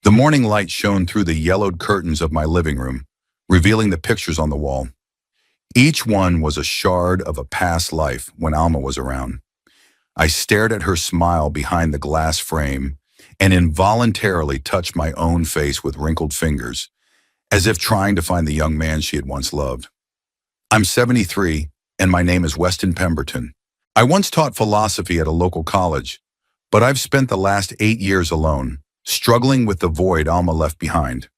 The morning light shone through the yellowed curtains of my living room, revealing the pictures on the wall. Each one was a shard of a past life when Alma was around. I stared at her smile behind the glass frame and involuntarily touched my own face with wrinkled fingers, as if trying to find the young man she had once loved. I'm 73, and my name is Weston Pemberton. I once taught philosophy at a local college, but I've spent the last 8 years alone, struggling with the void Alma left behind.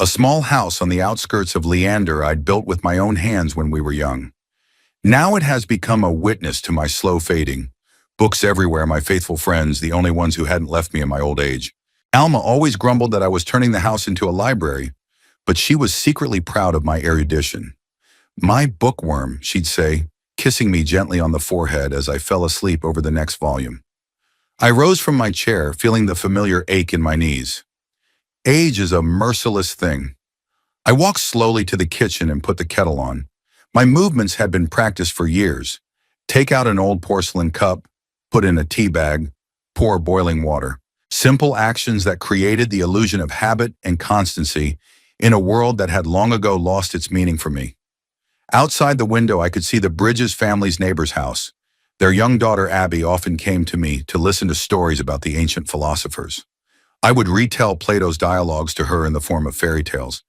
A small house on the outskirts of Leander I'd built with my own hands when we were young. Now it has become a witness to my slow fading. Books everywhere, my faithful friends, the only ones who hadn't left me in my old age. Alma always grumbled that I was turning the house into a library, but she was secretly proud of my erudition. My bookworm, she'd say, kissing me gently on the forehead as I fell asleep over the next volume. I rose from my chair, feeling the familiar ache in my knees. Age is a merciless thing. I walked slowly to the kitchen and put the kettle on. My movements had been practiced for years. Take out an old porcelain cup, put in a tea bag, pour boiling water. Simple actions that created the illusion of habit and constancy in a world that had long ago lost its meaning for me. Outside the window, I could see the Bridges family's neighbor's house. Their young daughter Abby often came to me to listen to stories about the ancient philosophers. I would retell Plato's dialogues to her in the form of fairy tales,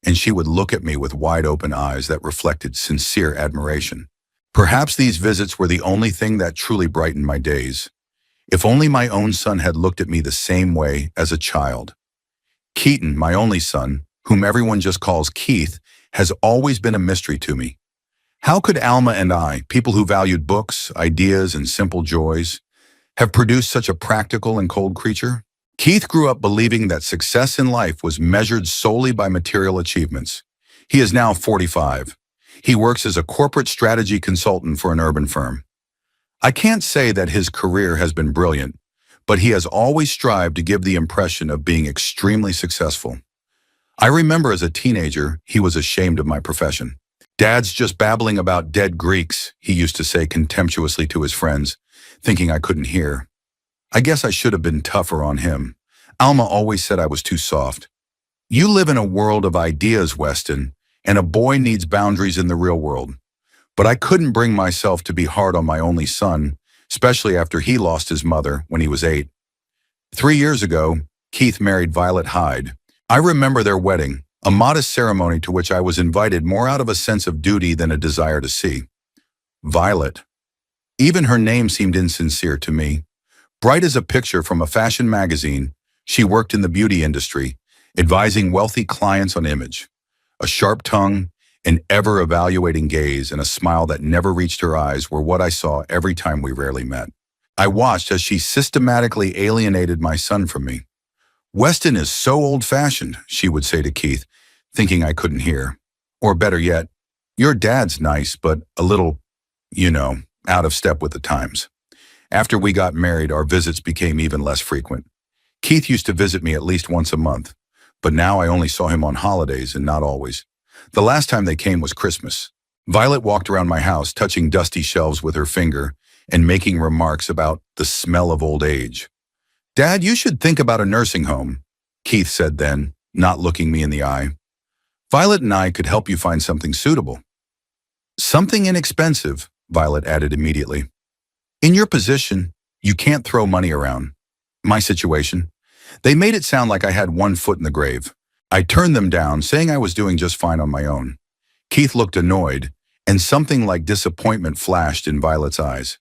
and she would look at me with wide-open eyes that reflected sincere admiration. Perhaps these visits were the only thing that truly brightened my days. If only my own son had looked at me the same way as a child. Keaton, my only son, whom everyone just calls Keith, has always been a mystery to me. How could Alma and I, people who valued books, ideas, and simple joys, have produced such a practical and cold creature? Keith grew up believing that success in life was measured solely by material achievements. He is now 45. He works as a corporate strategy consultant for an urban firm. I can't say that his career has been brilliant, but he has always strived to give the impression of being extremely successful. I remember as a teenager, he was ashamed of my profession. "Dad's just babbling about dead Greeks," he used to say contemptuously to his friends, thinking I couldn't hear. I guess I should have been tougher on him. Alma always said I was too soft. "You live in a world of ideas, Weston, and a boy needs boundaries in the real world." But I couldn't bring myself to be hard on my only son, especially after he lost his mother when he was 8. 3 years ago, Keith married Violet Hyde. I remember their wedding, a modest ceremony to which I was invited more out of a sense of duty than a desire to see. Violet. Even her name seemed insincere to me. Bright as a picture from a fashion magazine, she worked in the beauty industry, advising wealthy clients on image. A sharp tongue, an ever-evaluating gaze, and a smile that never reached her eyes were what I saw every time we rarely met. I watched as she systematically alienated my son from me. "Weston is so old-fashioned," she would say to Keith, thinking I couldn't hear. Or better yet, "Your dad's nice, but a little, out of step with the times." After we got married, our visits became even less frequent. Keith used to visit me at least once a month, but now I only saw him on holidays and not always. The last time they came was Christmas. Violet walked around my house, touching dusty shelves with her finger and making remarks about the smell of old age. "Dad, you should think about a nursing home," Keith said then, not looking me in the eye. "Violet and I could help you find something suitable." "Something inexpensive," Violet added immediately. "In your position, you can't throw money around." My situation. They made it sound like I had one foot in the grave. I turned them down, saying I was doing just fine on my own. Keith looked annoyed, and something like disappointment flashed in Violet's eyes.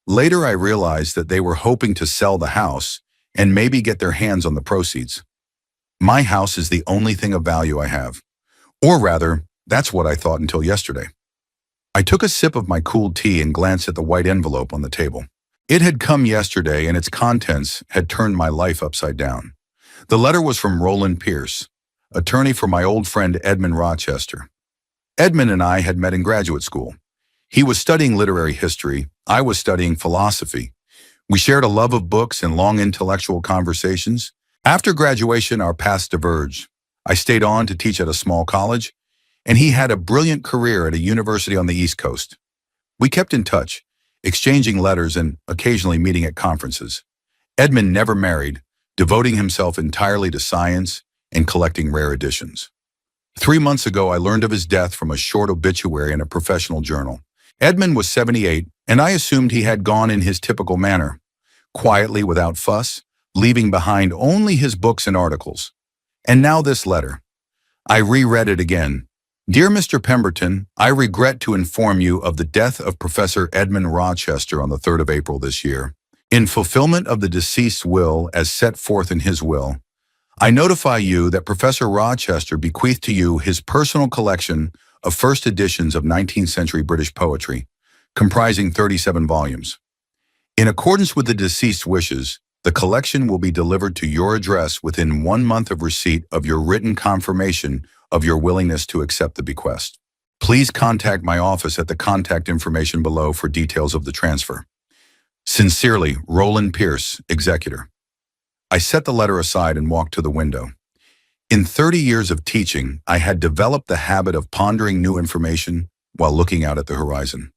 Later, I realized that they were hoping to sell the house and maybe get their hands on the proceeds. My house is the only thing of value I have. Or rather, that's what I thought until yesterday. I took a sip of my cooled tea and glanced at the white envelope on the table. It had come yesterday, and its contents had turned my life upside down. The letter was from Roland Pierce, attorney for my old friend Edmund Rochester. Edmund and I had met in graduate school. He was studying literary history, I was studying philosophy. We shared a love of books and long intellectual conversations. After graduation, our paths diverged. I stayed on to teach at a small college, and he had a brilliant career at a university on the East Coast. We kept in touch, exchanging letters and occasionally meeting at conferences. Edmund never married, devoting himself entirely to science and collecting rare editions. 3 months ago, I learned of his death from a short obituary in a professional journal. Edmund was 78, and I assumed he had gone in his typical manner, quietly without fuss, leaving behind only his books and articles. And now this letter. I reread it again. Dear Mr. Pemberton, I regret to inform you of the death of Professor Edmund Rochester on the 3rd of April this year. In fulfillment of the deceased's will as set forth in his will, I notify you that Professor Rochester bequeathed to you his personal collection of first editions of 19th century British poetry, comprising 37 volumes. In accordance with the deceased's wishes, the collection will be delivered to your address within 1 month of receipt of your written confirmation of your willingness to accept the bequest. Please contact my office at the contact information below for details of the transfer. Sincerely, Roland Pierce, Executor. I set the letter aside and walked to the window. In 30 years of teaching, I had developed the habit of pondering new information while looking out at the horizon.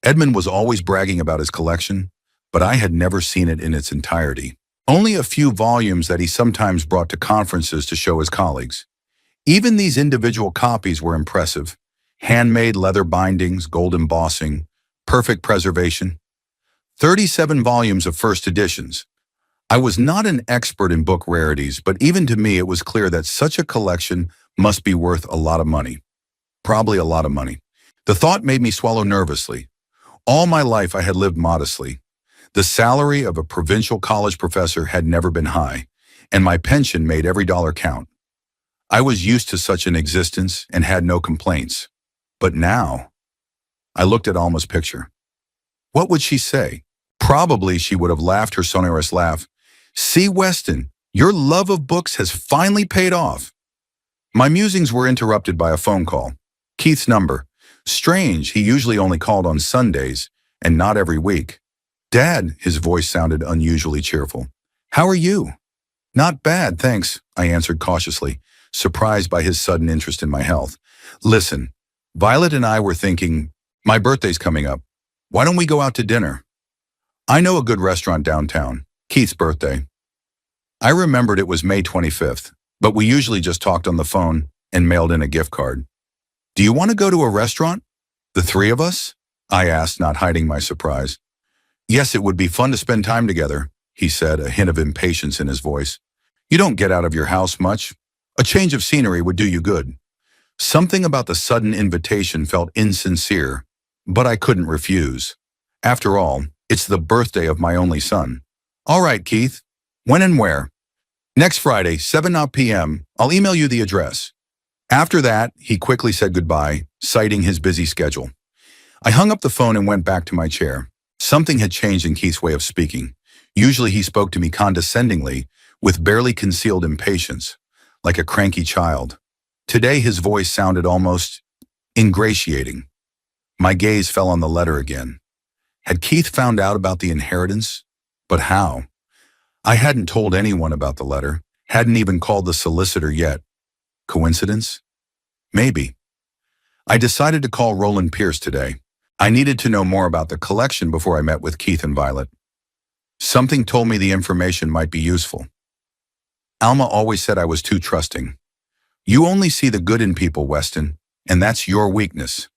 Edmund was always bragging about his collection, but I had never seen it in its entirety. Only a few volumes that he sometimes brought to conferences to show his colleagues. Even these individual copies were impressive. Handmade leather bindings, gold embossing, perfect preservation. 37 volumes of first editions. I was not an expert in book rarities, but even to me it was clear that such a collection must be worth a lot of money. Probably a lot of money. The thought made me swallow nervously. All my life I had lived modestly. The salary of a provincial college professor had never been high, and my pension made every dollar count. I was used to such an existence and had no complaints. But now, I looked at Alma's picture. What would she say? Probably she would have laughed her sonorous laugh. See, Weston, your love of books has finally paid off. My musings were interrupted by a phone call. Keith's number. Strange, he usually only called on Sundays, and not every week. Dad, his voice sounded unusually cheerful. How are you? Not bad, thanks, I answered cautiously, surprised by his sudden interest in my health. Listen, Violet and I were thinking, my birthday's coming up. Why don't we go out to dinner? I know a good restaurant downtown, Keith's birthday. I remembered it was May 25th, but we usually just talked on the phone and mailed in a gift card. Do you want to go to a restaurant? The three of us? I asked, not hiding my surprise. Yes, it would be fun to spend time together, he said, a hint of impatience in his voice. You don't get out of your house much. A change of scenery would do you good. Something about the sudden invitation felt insincere, but I couldn't refuse. After all, it's the birthday of my only son. All right, Keith. When and where? Next Friday, 7 p.m. I'll email you the address. After that, he quickly said goodbye, citing his busy schedule. I hung up the phone and went back to my chair. Something had changed in Keith's way of speaking. Usually he spoke to me condescendingly, with barely concealed impatience, like a cranky child. Today his voice sounded almost ingratiating. My gaze fell on the letter again. Had Keith found out about the inheritance? But how? I hadn't told anyone about the letter, hadn't even called the solicitor yet. Coincidence? Maybe. I decided to call Roland Pierce today. I needed to know more about the collection before I met with Keith and Violet. Something told me the information might be useful. Alma always said I was too trusting. You only see the good in people, Weston, and that's your weakness.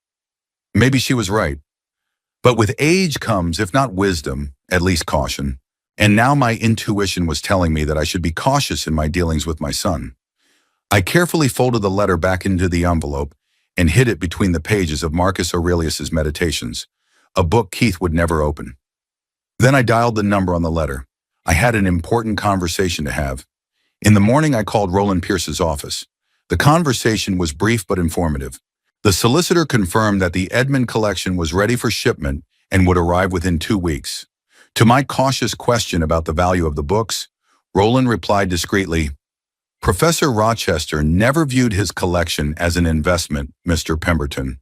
Maybe she was right. But with age comes, if not wisdom, at least caution. And now my intuition was telling me that I should be cautious in my dealings with my son. I carefully folded the letter back into the envelope and hid it between the pages of Marcus Aurelius's Meditations, a book Keith would never open. Then I dialed the number on the letter. I had an important conversation to have. In the morning, I called Roland Pierce's office. The conversation was brief but informative. The solicitor confirmed that the Edmund collection was ready for shipment and would arrive within 2 weeks. To my cautious question about the value of the books, Roland replied discreetly, Professor Rochester never viewed his collection as an investment, Mr. Pemberton.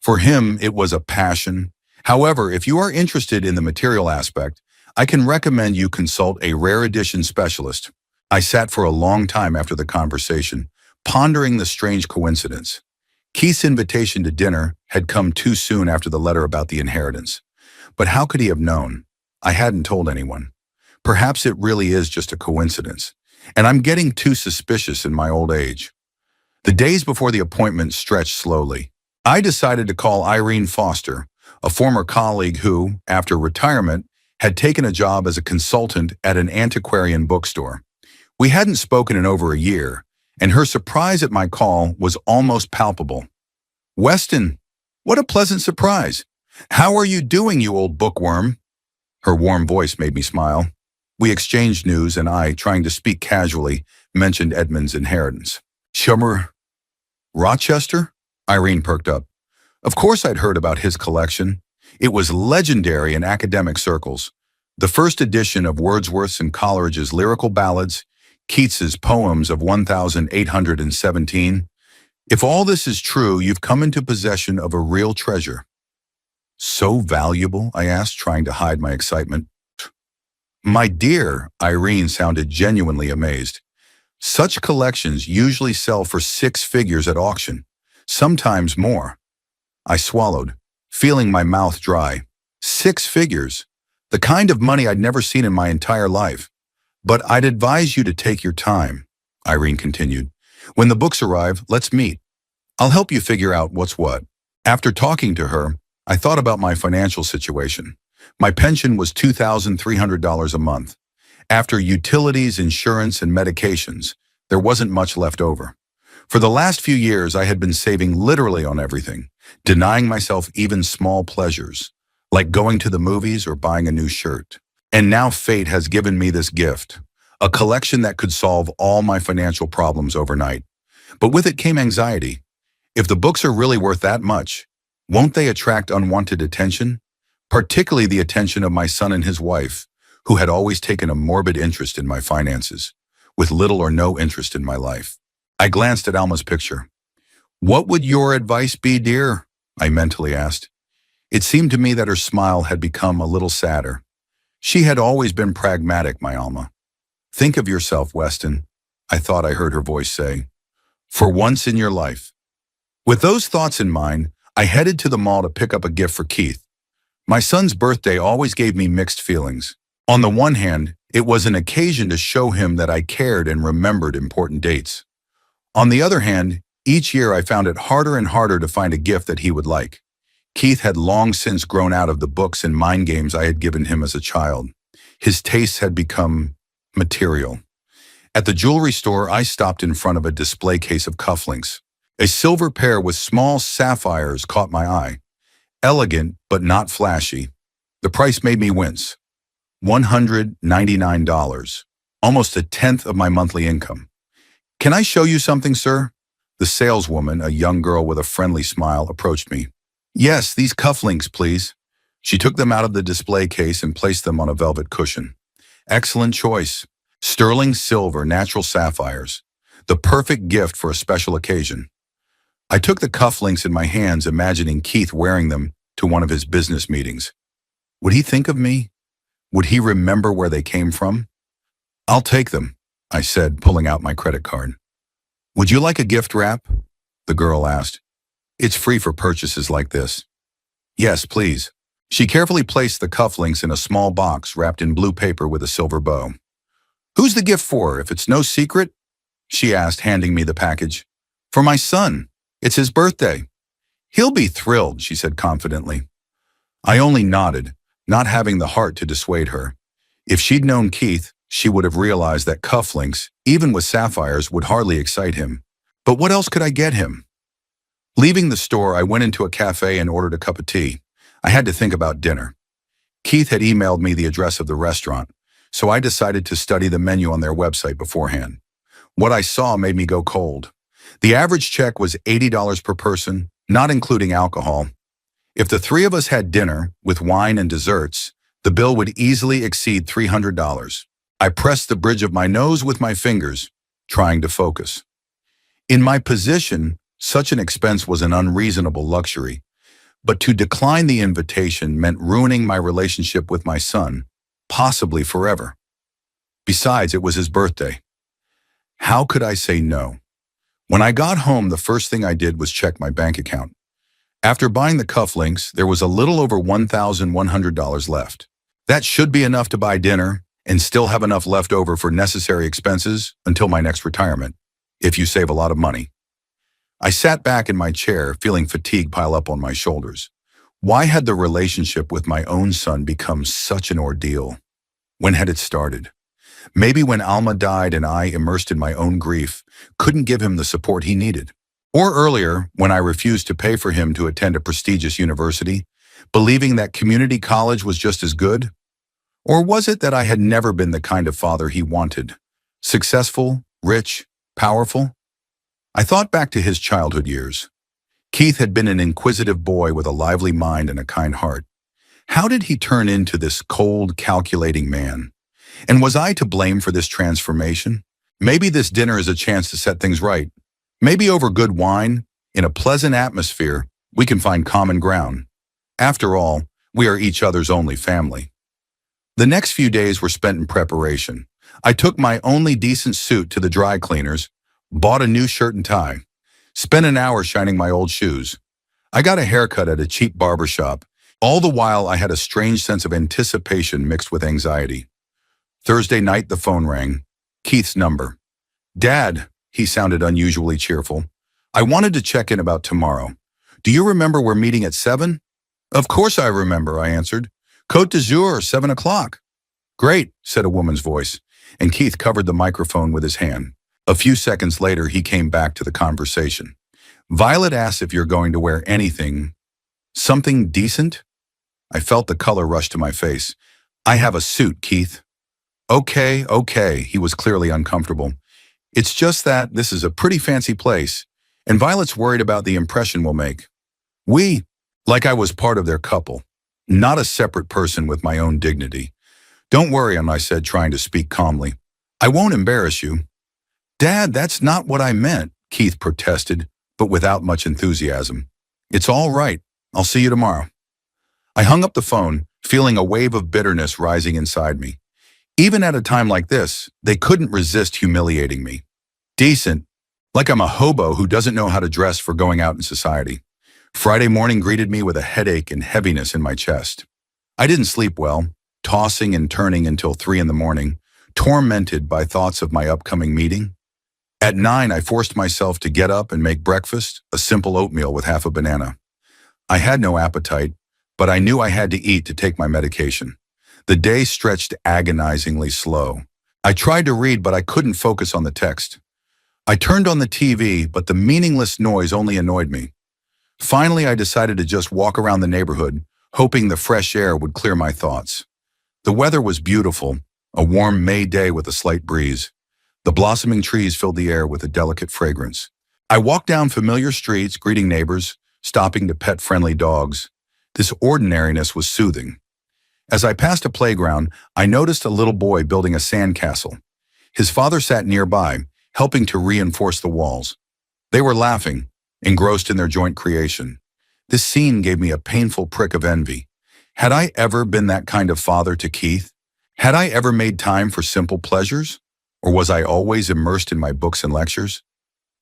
For him, it was a passion. However, if you are interested in the material aspect, I can recommend you consult a rare edition specialist. I sat for a long time after the conversation, pondering the strange coincidence. Keith's invitation to dinner had come too soon after the letter about the inheritance. But how could he have known? I hadn't told anyone. Perhaps it really is just a coincidence, and I'm getting too suspicious in my old age. The days before the appointment stretched slowly. I decided to call Irene Foster, a former colleague who, after retirement, had taken a job as a consultant at an antiquarian bookstore. We hadn't spoken in over a year, and her surprise at my call was almost palpable. "Weston, what a pleasant surprise. How are you doing, you old bookworm?" Her warm voice made me smile. We exchanged news, and I, trying to speak casually, mentioned Edmund's inheritance. "Shummer, Rochester?" Irene perked up. Of course I'd heard about his collection. It was legendary in academic circles. The first edition of Wordsworth's and Coleridge's lyrical ballads, Keats's poems of 1817. If all this is true, you've come into possession of a real treasure. "So valuable?" I asked, trying to hide my excitement. "My dear," Irene sounded genuinely amazed. "Such collections usually sell for 6 figures at auction, sometimes more." I swallowed, feeling my mouth dry. 6 figures, the kind of money I'd never seen in my entire life. "But I'd advise you to take your time," Irene continued. "When the books arrive, let's meet. I'll help you figure out what's what." After talking to her, I thought about my financial situation. My pension was $2,300 a month. After utilities, insurance, and medications, there wasn't much left over. For the last few years, I had been saving literally on everything, denying myself even small pleasures, like going to the movies or buying a new shirt. And now fate has given me this gift, a collection that could solve all my financial problems overnight. But with it came anxiety. If the books are really worth that much, won't they attract unwanted attention? Particularly the attention of my son and his wife, who had always taken a morbid interest in my finances, with little or no interest in my life. I glanced at Alma's picture. "What would your advice be, dear?" I mentally asked. It seemed to me that her smile had become a little sadder. She had always been pragmatic, my Alma. "Think of yourself, Weston," I thought I heard her voice say. "For once in your life." With those thoughts in mind, I headed to the mall to pick up a gift for Keith. My son's birthday always gave me mixed feelings. On the one hand, it was an occasion to show him that I cared and remembered important dates. On the other hand, each year I found it harder and harder to find a gift that he would like. Keith had long since grown out of the books and mind games I had given him as a child. His tastes had become material. At the jewelry store, I stopped in front of a display case of cufflinks. A silver pair with small sapphires caught my eye. Elegant, but not flashy. The price made me wince. $199, almost a tenth of my monthly income. "Can I show you something, sir?" The saleswoman, a young girl with a friendly smile, approached me. "Yes, these cufflinks, please." She took them out of the display case and placed them on a velvet cushion. "Excellent choice. Sterling silver, natural sapphires. The perfect gift for a special occasion." I took the cufflinks in my hands, imagining Keith wearing them to one of his business meetings. Would he think of me? Would he remember where they came from? "I'll take them," I said, pulling out my credit card. "Would you like a gift wrap?" the girl asked. "It's free for purchases like this." "Yes, please." She carefully placed the cufflinks in a small box wrapped in blue paper with a silver bow. "Who's the gift for, if it's no secret?" she asked, handing me the package. "For my son. It's his birthday." "He'll be thrilled," she said confidently. I only nodded, not having the heart to dissuade her. If she'd known Keith, she would have realized that cufflinks, even with sapphires, would hardly excite him. But what else could I get him? Leaving the store, I went into a cafe and ordered a cup of tea. I had to think about dinner. Keith had emailed me the address of the restaurant, so I decided to study the menu on their website beforehand. What I saw made me go cold. The average check was $80 per person, not including alcohol. If the 3 of us had dinner, with wine and desserts, the bill would easily exceed $300. I pressed the bridge of my nose with my fingers, trying to focus. In my position, such an expense was an unreasonable luxury, but to decline the invitation meant ruining my relationship with my son, possibly forever. Besides, it was his birthday. How could I say no? When I got home, the first thing I did was check my bank account. After buying the cufflinks, there was a little over $1,100 left. That should be enough to buy dinner and still have enough left over for necessary expenses until my next retirement, if you save a lot of money. I sat back in my chair, feeling fatigue pile up on my shoulders. Why had the relationship with my own son become such an ordeal? When had it started? Maybe when Alma died and I, immersed in my own grief, couldn't give him the support he needed. Or earlier, when I refused to pay for him to attend a prestigious university, believing that community college was just as good? Or was it that I had never been the kind of father he wanted? Successful, rich, powerful? I thought back to his childhood years. Keith had been an inquisitive boy with a lively mind and a kind heart. How did he turn into this cold, calculating man? And was I to blame for this transformation? Maybe this dinner is a chance to set things right. Maybe over good wine, in a pleasant atmosphere, we can find common ground. After all, we are each other's only family. The next few days were spent in preparation. I took my only decent suit to the dry cleaners, bought a new shirt and tie, spent an hour shining my old shoes. I got a haircut at a cheap barber shop. All the while, I had a strange sense of anticipation mixed with anxiety. Thursday night, the phone rang. Keith's number. "Dad," he sounded unusually cheerful. "I wanted to check in about tomorrow. Do you remember we're meeting at 7? "Of course I remember," I answered. "Côte d'Azur, 7 o'clock. "Great," said a woman's voice, and Keith covered the microphone with his hand. A few seconds later, he came back to the conversation. "Violet asked if you're going to wear something decent?" I felt the color rush to my face. "I have a suit, Keith." Okay, he was clearly uncomfortable. "It's just that this is a pretty fancy place, and Violet's worried about the impression we'll make." Like I was part of their couple, not a separate person with my own dignity. "Don't worry," I said, trying to speak calmly. "I won't embarrass you." "Dad, that's not what I meant," Keith protested, but without much enthusiasm. "It's all right. I'll see you tomorrow." I hung up the phone, feeling a wave of bitterness rising inside me. Even at a time like this, they couldn't resist humiliating me. Decent, like I'm a hobo who doesn't know how to dress for going out in society. Friday morning greeted me with a headache and heaviness in my chest. I didn't sleep well, tossing and turning until 3 in the morning, tormented by thoughts of my upcoming meeting. At 9, I forced myself to get up and make breakfast, a simple oatmeal with half a banana. I had no appetite, but I knew I had to eat to take my medication. The day stretched agonizingly slow. I tried to read, but I couldn't focus on the text. I turned on the TV, but the meaningless noise only annoyed me. Finally, I decided to just walk around the neighborhood, hoping the fresh air would clear my thoughts. The weather was beautiful, a warm May day with a slight breeze. The blossoming trees filled the air with a delicate fragrance. I walked down familiar streets, greeting neighbors, stopping to pet friendly dogs. This ordinariness was soothing. As I passed a playground, I noticed a little boy building a sandcastle. His father sat nearby, helping to reinforce the walls. They were laughing, engrossed in their joint creation. This scene gave me a painful prick of envy. Had I ever been that kind of father to Keith? Had I ever made time for simple pleasures? Or was I always immersed in my books and lectures?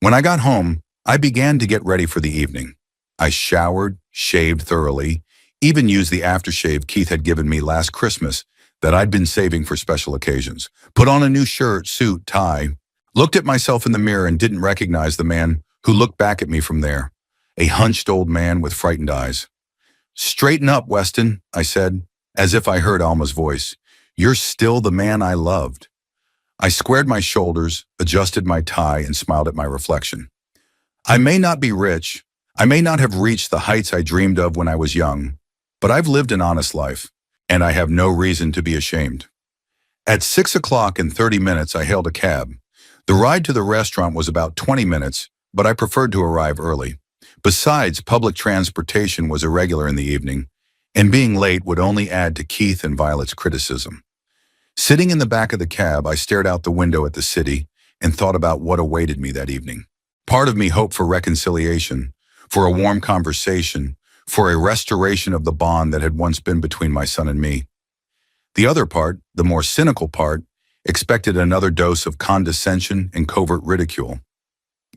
When I got home, I began to get ready for the evening. I showered, shaved thoroughly, even used the aftershave Keith had given me last Christmas that I'd been saving for special occasions. Put on a new shirt, suit, tie, looked at myself in the mirror and didn't recognize the man who looked back at me from there, a hunched old man with frightened eyes. "Straighten up, Weston," I said, as if I heard Alma's voice. "You're still the man I loved." I squared my shoulders, adjusted my tie, and smiled at my reflection. I may not be rich, I may not have reached the heights I dreamed of when I was young, but I've lived an honest life, and I have no reason to be ashamed. At 6 o'clock and 30 minutes, I hailed a cab. The ride to the restaurant was about 20 minutes, but I preferred to arrive early. Besides, public transportation was irregular in the evening, and being late would only add to Keith and Violet's criticism. Sitting in the back of the cab, I stared out the window at the city and thought about what awaited me that evening. Part of me hoped for reconciliation, for a warm conversation, for a restoration of the bond that had once been between my son and me. The other part, the more cynical part, expected another dose of condescension and covert ridicule.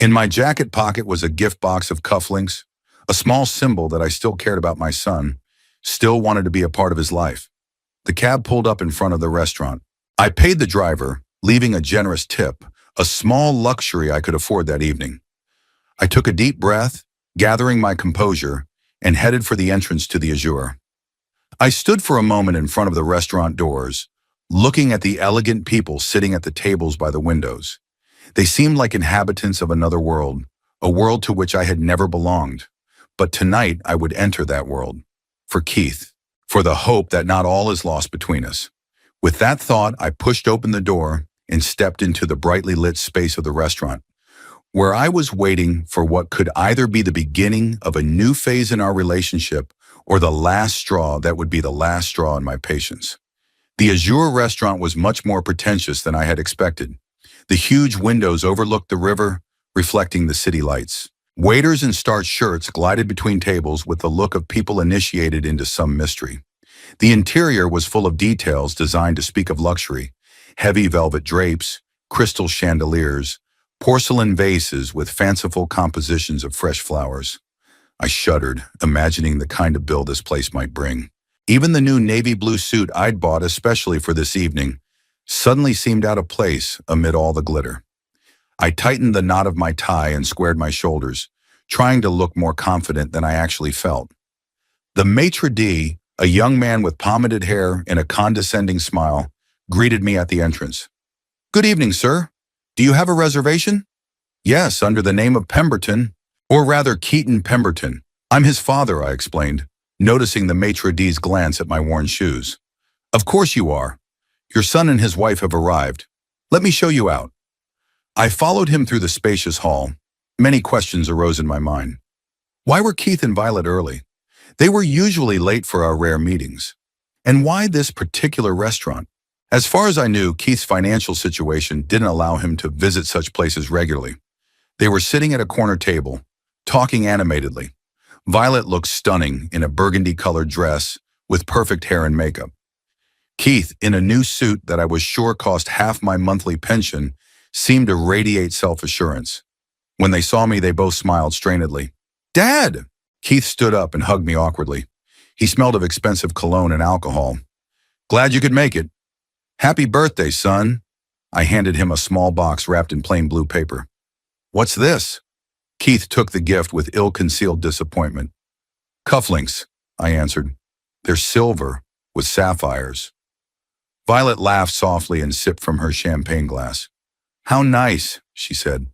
In my jacket pocket was a gift box of cufflinks, a small symbol that I still cared about my son, still wanted to be a part of his life. The cab pulled up in front of the restaurant. I paid the driver, leaving a generous tip, a small luxury I could afford that evening. I took a deep breath, gathering my composure, and headed for the entrance to the Azure. I stood for a moment in front of the restaurant doors, looking at the elegant people sitting at the tables by the windows. They seemed like inhabitants of another world, a world to which I had never belonged. But tonight I would enter that world. For Keith. For the hope that not all is lost between us. With that thought, I pushed open the door and stepped into the brightly lit space of the restaurant, where I was waiting for what could either be the beginning of a new phase in our relationship or the last straw that would be the last straw in my patience. The Azure restaurant was much more pretentious than I had expected. The huge windows overlooked the river, reflecting the city lights. Waiters in starched shirts glided between tables with the look of people initiated into some mystery. The interior was full of details designed to speak of luxury: heavy velvet drapes, crystal chandeliers, porcelain vases with fanciful compositions of fresh flowers. I shuddered, imagining the kind of bill this place might bring. Even the new navy blue suit I'd bought especially for this evening suddenly seemed out of place amid all the glitter. I tightened the knot of my tie and squared my shoulders, trying to look more confident than I actually felt. The maitre d', a young man with pomaded hair and a condescending smile, greeted me at the entrance. "Good evening, sir. Do you have a reservation?" "Yes, under the name of Pemberton, or rather Keaton Pemberton. I'm his father," I explained, noticing the maitre d's glance at my worn shoes. "Of course you are. Your son and his wife have arrived. Let me show you out." I followed him through the spacious hall. Many questions arose in my mind. Why were Keith and Violet early? They were usually late for our rare meetings. And why this particular restaurant? As far as I knew, Keith's financial situation didn't allow him to visit such places regularly. They were sitting at a corner table, talking animatedly. Violet looked stunning in a burgundy-colored dress with perfect hair and makeup. Keith, in a new suit that I was sure cost half my monthly pension, seemed to radiate self-assurance. When they saw me, they both smiled strainedly. "Dad!" Keith stood up and hugged me awkwardly. He smelled of expensive cologne and alcohol. "Glad you could make it." "Happy birthday, son." I handed him a small box wrapped in plain blue paper. "What's this?" Keith took the gift with ill-concealed disappointment. "Cufflinks," I answered. "They're silver with sapphires." Violet laughed softly and sipped from her champagne glass. "How nice," she said.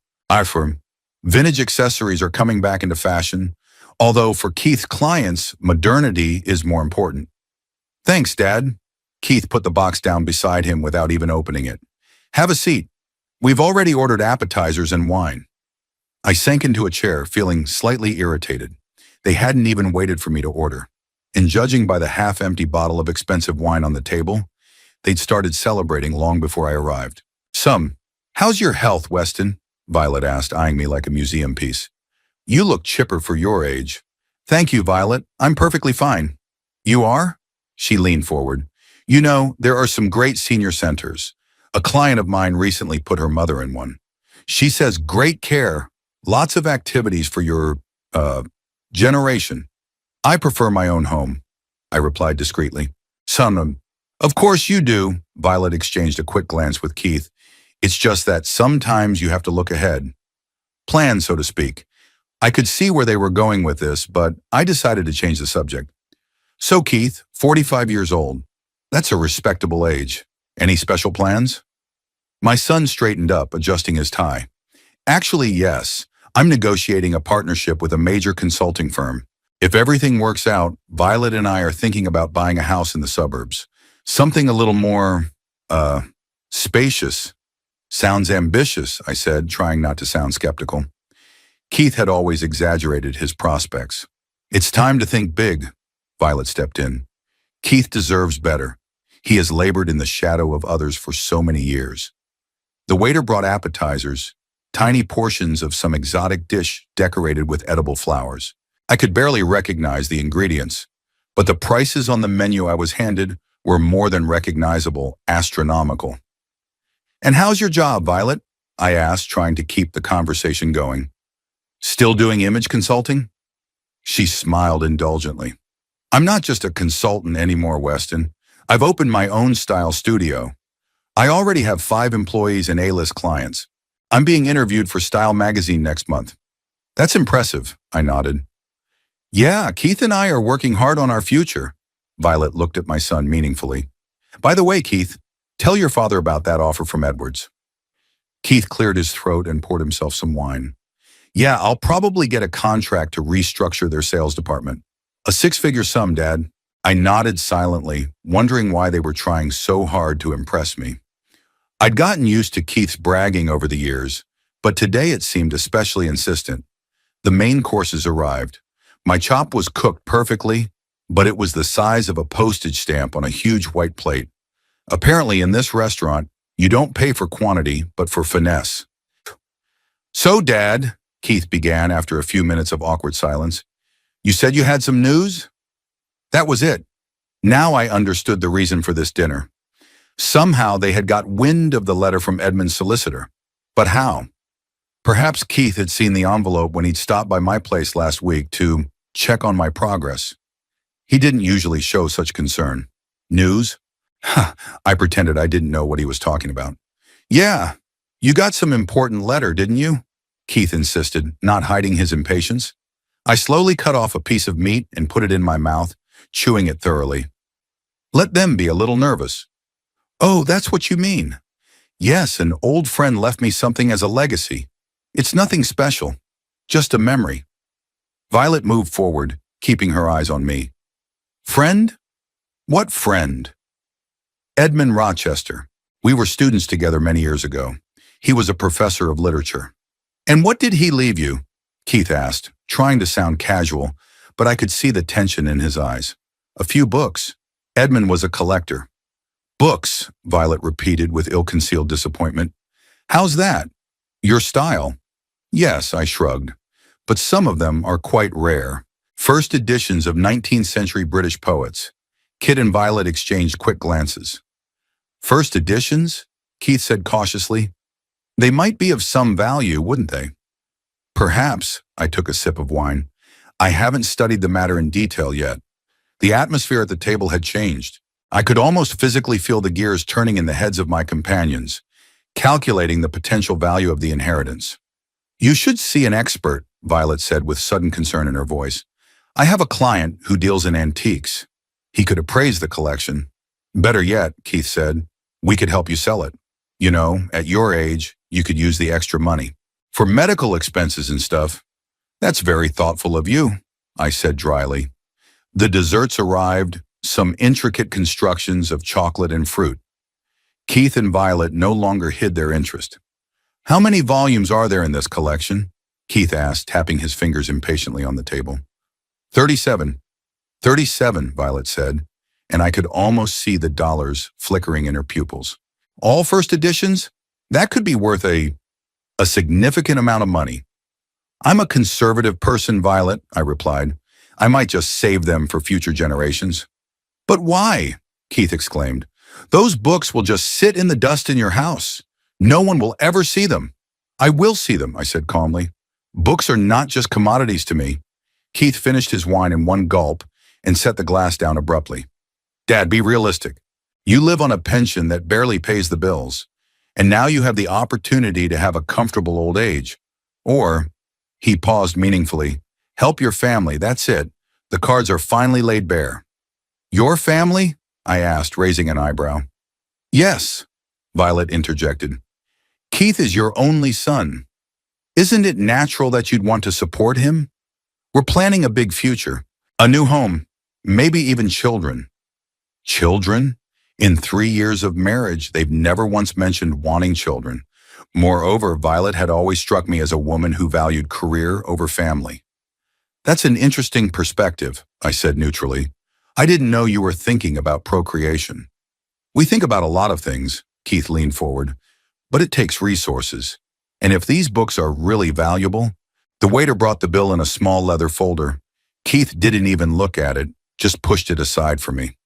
Vintage accessories are coming back into fashion, although for Keith's clients, modernity is more important. "Thanks, Dad." Keith put the box down beside him without even opening it. "Have a seat. We've already ordered appetizers and wine." I sank into a chair, feeling slightly irritated. They hadn't even waited for me to order. And judging by the half-empty bottle of expensive wine on the table, they'd started celebrating long before I arrived. "How's your health, Weston?" Violet asked, eyeing me like a museum piece. "You look chipper for your age." "Thank you, Violet. I'm perfectly fine." "You are?" She leaned forward. "You know, there are some great senior centers. A client of mine recently put her mother in one. She says great care, lots of activities for your, generation." "I prefer my own home," I replied discreetly. Of course you do." Violet exchanged a quick glance with Keith. "It's just that sometimes you have to look ahead. Plan, so to speak." I could see where they were going with this, but I decided to change the subject. "So Keith, 45 years old. That's a respectable age. Any special plans?" My son straightened up, adjusting his tie. "Actually, yes. I'm negotiating a partnership with a major consulting firm. If everything works out, Violet and I are thinking about buying a house in the suburbs. Something a little more, spacious." "Sounds ambitious," I said, trying not to sound skeptical. Keith had always exaggerated his prospects. "It's time to think big." Violet stepped in. "Keith deserves better. He has labored in the shadow of others for so many years." The waiter brought appetizers, tiny portions of some exotic dish decorated with edible flowers. I could barely recognize the ingredients, but the prices on the menu I was handed were more than recognizable, astronomical. "And how's your job, Violet?" I asked, trying to keep the conversation going. "Still doing image consulting?" She smiled indulgently. "I'm not just a consultant anymore, Weston. I've opened my own style studio. I already have 5 employees and A-list clients. I'm being interviewed for Style magazine next month. That's impressive, I nodded. Yeah, Keith and I are working hard on our future. Violet looked at my son meaningfully. By the way, Keith, tell your father about that offer from Edwards. Keith cleared his throat and poured himself some wine. Yeah, I'll probably get a contract to restructure their sales department. A 6-figure sum, Dad. I nodded silently, wondering why they were trying so hard to impress me. I'd gotten used to Keith's bragging over the years, but today it seemed especially insistent. The main courses arrived. My chop was cooked perfectly, but it was the size of a postage stamp on a huge white plate. Apparently, in this restaurant, you don't pay for quantity, but for finesse. So, Dad, Keith began after a few minutes of awkward silence, you said you had some news? That was it. Now I understood the reason for this dinner. Somehow they had got wind of the letter from Edmund's solicitor. But how? Perhaps Keith had seen the envelope when he'd stopped by my place last week to check on my progress. He didn't usually show such concern. News? I pretended I didn't know what he was talking about. Yeah, you got some important letter, didn't you? Keith insisted, not hiding his impatience. I slowly cut off a piece of meat and put it in my mouth, chewing it thoroughly. Let them be a little nervous. Oh, that's what you mean. Yes, an old friend left me something as a legacy. It's nothing special, just a memory. Violet moved forward, keeping her eyes on me. Friend? What friend? Edmund Rochester. We were students together many years ago. He was a professor of literature. And what did he leave you? Keith asked, trying to sound casual, but I could see the tension in his eyes. A few books. Edmund was a collector. Books, Violet repeated with ill-concealed disappointment. How's that? Your style? Yes, I shrugged. But some of them are quite rare. First editions of 19th century British poets. Kit and Violet exchanged quick glances. First editions? Keith said cautiously. They might be of some value, wouldn't they? Perhaps, I took a sip of wine. I haven't studied the matter in detail yet. The atmosphere at the table had changed. I could almost physically feel the gears turning in the heads of my companions, calculating the potential value of the inheritance. You should see an expert, Violet said with sudden concern in her voice. I have a client who deals in antiques. He could appraise the collection. Better yet, Keith said, we could help you sell it. You know, at your age, you could use the extra money. For medical expenses and stuff. That's very thoughtful of you, I said dryly. The desserts arrived, some intricate constructions of chocolate and fruit. Keith and Violet no longer hid their interest. How many volumes are there in this collection? Keith asked, tapping his fingers impatiently on the table. 37. 37, Violet said, and I could almost see the dollars flickering in her pupils. All first editions? That could be worth a significant amount of money. I'm a conservative person, Violet, I replied. I might just save them for future generations. But why? Keith exclaimed. Those books will just sit in the dust in your house. No one will ever see them. I will see them, I said calmly. Books are not just commodities to me. Keith finished his wine in one gulp and set the glass down abruptly. Dad, be realistic. You live on a pension that barely pays the bills, and now you have the opportunity to have a comfortable old age. Or, he paused meaningfully, help your family, that's it. The cards are finally laid bare. Your family? I asked, raising an eyebrow. Yes, Violet interjected. Keith is your only son. Isn't it natural that you'd want to support him? We're planning a big future, a new home, maybe even children. Children? In 3 years of marriage, they've never once mentioned wanting children. Moreover, Violet had always struck me as a woman who valued career over family. That's an interesting perspective, I said neutrally. I didn't know you were thinking about procreation. We think about a lot of things, Keith leaned forward, but it takes resources. And if these books are really valuable, the waiter brought the bill in a small leather folder. Keith didn't even look at it, just pushed it aside for me.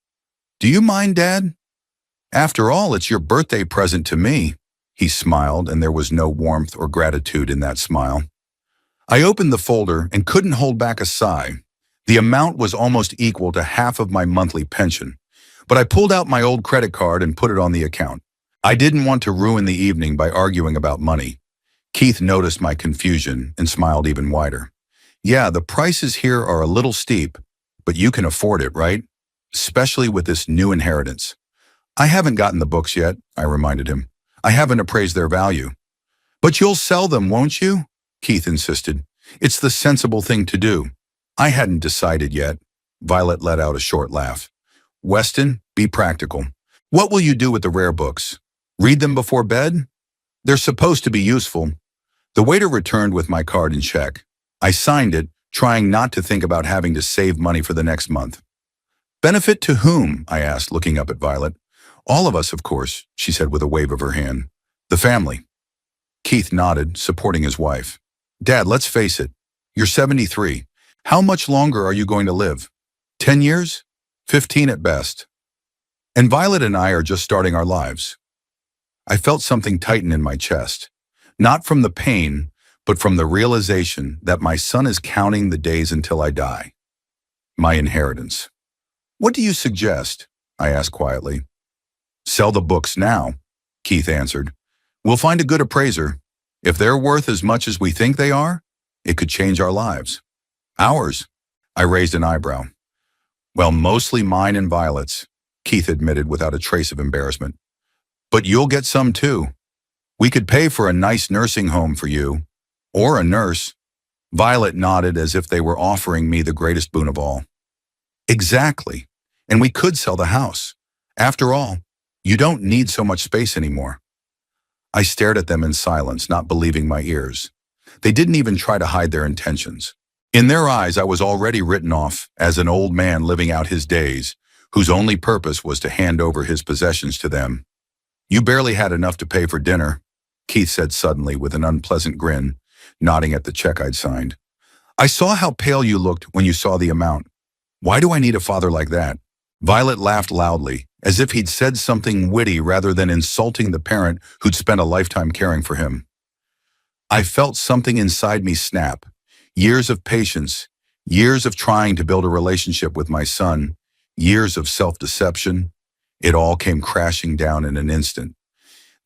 Do you mind, Dad? After all, it's your birthday present to me. He smiled, and there was no warmth or gratitude in that smile. I opened the folder and couldn't hold back a sigh. The amount was almost equal to half of my monthly pension, but I pulled out my old credit card and put it on the account. I didn't want to ruin the evening by arguing about money. Keith noticed my confusion and smiled even wider. Yeah, the prices here are a little steep, but you can afford it, right? Especially with this new inheritance. I haven't gotten the books yet, I reminded him. I haven't appraised their value. But you'll sell them, won't you? Keith insisted. It's the sensible thing to do. I hadn't decided yet. Violet let out a short laugh. Weston, be practical. What will you do with the rare books? Read them before bed? They're supposed to be useful. The waiter returned with my card and check. I signed it, trying not to think about having to save money for the next month. Benefit to whom? I asked, looking up at Violet. All of us, of course, she said with a wave of her hand. The family. Keith nodded, supporting his wife. Dad, let's face it. You're 73. How much longer are you going to live? 10 years? 15 at best. And Violet and I are just starting our lives. I felt something tighten in my chest. Not from the pain, but from the realization that my son is counting the days until I die. My inheritance. What do you suggest? I asked quietly. Sell the books now, Keith answered. We'll find a good appraiser. If they're worth as much as we think they are, it could change our lives. Ours. I raised an eyebrow. Well, mostly mine and Violet's, Keith admitted without a trace of embarrassment. But you'll get some too. We could pay for a nice nursing home for you. Or a nurse. Violet nodded as if they were offering me the greatest boon of all. Exactly. And we could sell the house. After all, you don't need so much space anymore. I stared at them in silence, not believing my ears. They didn't even try to hide their intentions. In their eyes, I was already written off as an old man living out his days, whose only purpose was to hand over his possessions to them. You barely had enough to pay for dinner, Keith said suddenly with an unpleasant grin, nodding at the check I'd signed. I saw how pale you looked when you saw the amount. Why do I need a father like that? Violet laughed loudly, as if he'd said something witty rather than insulting the parent who'd spent a lifetime caring for him. I felt something inside me snap. Years of patience, years of trying to build a relationship with my son, years of self-deception. It all came crashing down in an instant.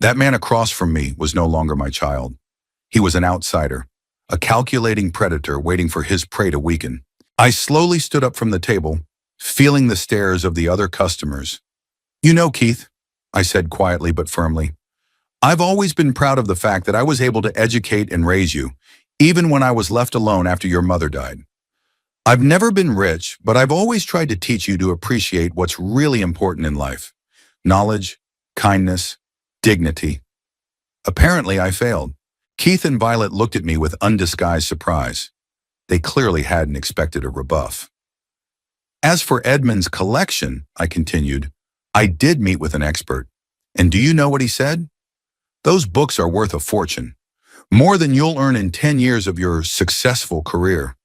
That man across from me was no longer my child. He was an outsider, a calculating predator waiting for his prey to weaken. I slowly stood up from the table, feeling the stares of the other customers. You know, Keith, I said quietly but firmly, I've always been proud of the fact that I was able to educate and raise you, even when I was left alone after your mother died. I've never been rich, but I've always tried to teach you to appreciate what's really important in life. Knowledge, kindness, dignity. Apparently, I failed. Keith and Violet looked at me with undisguised surprise. They clearly hadn't expected a rebuff. As for Edmund's collection, I continued, I did meet with an expert. And do you know what he said? Those books are worth a fortune. More than you'll earn in 10 years of your successful career.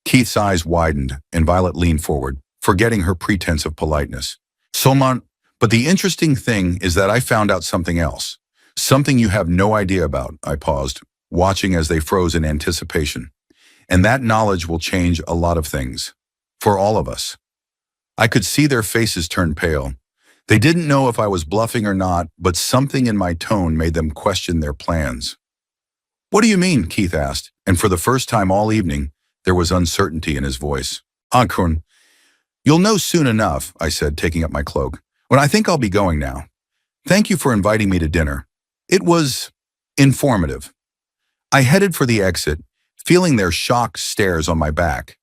Keith's eyes widened and Violet leaned forward, forgetting her pretense of politeness. Solomon, but the interesting thing is that I found out something else. Something you have no idea about, I paused, watching as they froze in anticipation. And that knowledge will change a lot of things. For all of us. I could see their faces turn pale. They didn't know if I was bluffing or not, but something in my tone made them question their plans. What do you mean? Keith asked, and for the first time all evening, there was uncertainty in his voice. Ankron, you'll know soon enough, I said, taking up my cloak. When I think I'll be going now. Thank you for inviting me to dinner. It was informative. I headed for the exit, feeling their shocked stares on my back.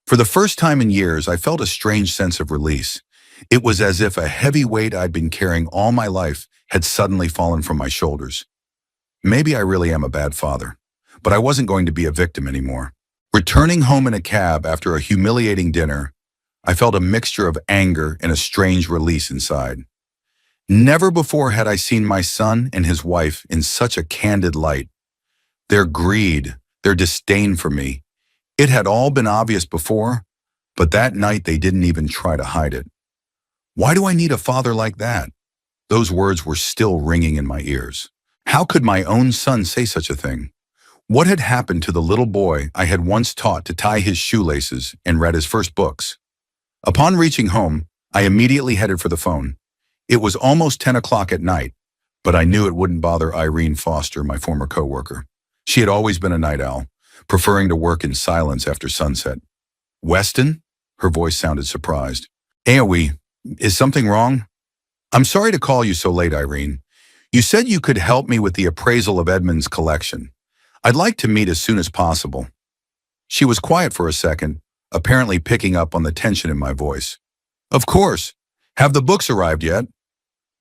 For the first time in years, I felt a strange sense of release. It was as if a heavy weight I'd been carrying all my life had suddenly fallen from my shoulders. Maybe I really am a bad father, but I wasn't going to be a victim anymore. Returning home in a cab after a humiliating dinner, I felt a mixture of anger and a strange release inside. Never before had I seen my son and his wife in such a candid light. Their greed, their disdain for me, it had all been obvious before, but that night they didn't even try to hide it. Why do I need a father like that? Those words were still ringing in my ears. How could my own son say such a thing? What had happened to the little boy I had once taught to tie his shoelaces and read his first books? Upon reaching home, I immediately headed for the phone. It was almost 10 o'clock at night. But I knew it wouldn't bother Irene Foster, my former coworker. She had always been a night owl, preferring to work in silence after sunset. Weston? Her voice sounded surprised. AOE, is something wrong? I'm sorry to call you so late, Irene. You said you could help me with the appraisal of Edmund's collection. I'd like to meet as soon as possible. She was quiet for a second, apparently picking up on the tension in my voice. Of course. Have the books arrived yet?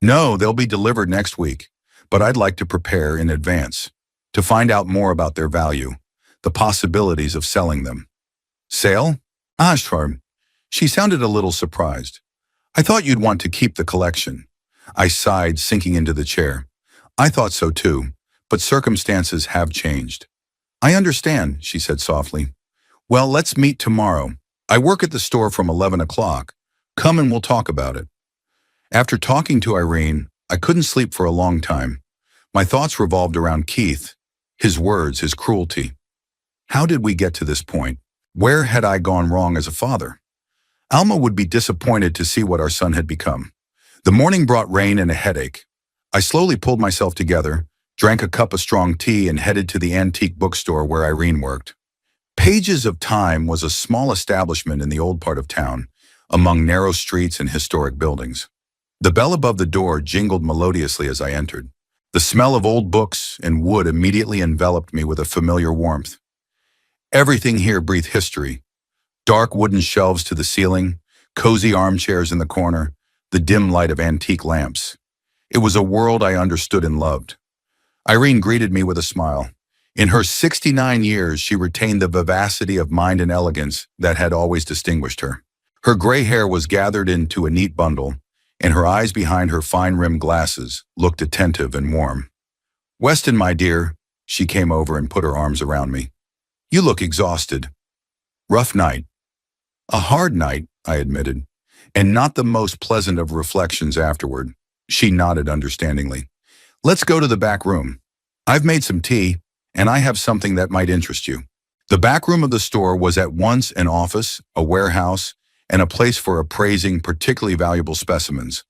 No, they'll be delivered next week, but I'd like to prepare in advance to find out more about their value, the possibilities of selling them. Sale? Ashram. She sounded a little surprised. I thought you'd want to keep the collection. I sighed, sinking into the chair. I thought so too, but circumstances have changed. I understand, she said softly. Well, let's meet tomorrow. I work at the store from 11 o'clock. Come and we'll talk about it. After talking to Irene, I couldn't sleep for a long time. My thoughts revolved around Keith, his words, his cruelty. How did we get to this point? Where had I gone wrong as a father? Alma would be disappointed to see what our son had become. The morning brought rain and a headache. I slowly pulled myself together, drank a cup of strong tea, and headed to the antique bookstore where Irene worked. Pages of Time was a small establishment in the old part of town, among narrow streets and historic buildings. The bell above the door jingled melodiously as I entered. The smell of old books and wood immediately enveloped me with a familiar warmth. Everything here breathed history. Dark wooden shelves to the ceiling, cozy armchairs in the corner, the dim light of antique lamps. It was a world I understood and loved. Irene greeted me with a smile. In her 69 years, she retained the vivacity of mind and elegance that had always distinguished her. Her gray hair was gathered into a neat bundle, and her eyes behind her fine-rimmed glasses looked attentive and warm. Weston, my dear, she came over and put her arms around me. You look exhausted. Rough night. A hard night, I admitted, and not the most pleasant of reflections afterward. She nodded understandingly. Let's go to the back room. I've made some tea, and I have something that might interest you. The back room of the store was at once an office, a warehouse, and a place for appraising particularly valuable specimens.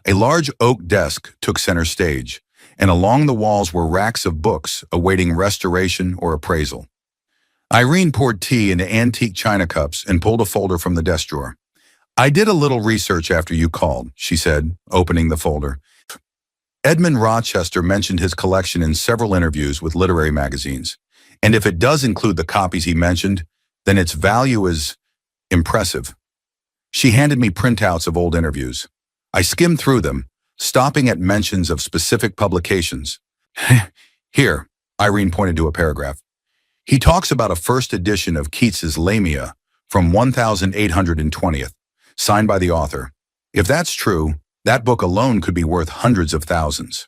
A large oak desk took center stage, and along the walls were racks of books awaiting restoration or appraisal. Irene poured tea into antique china cups and pulled a folder from the desk drawer. I did a little research after you called, she said, opening the folder. Edmund Rochester mentioned his collection in several interviews with literary magazines, and if it does include the copies he mentioned, then its value is impressive. She handed me printouts of old interviews. I skimmed through them, stopping at mentions of specific publications. Here, Irene pointed to a paragraph. He talks about a first edition of Keats's Lamia from 1820th, signed by the author. If that's true, that book alone could be worth hundreds of thousands.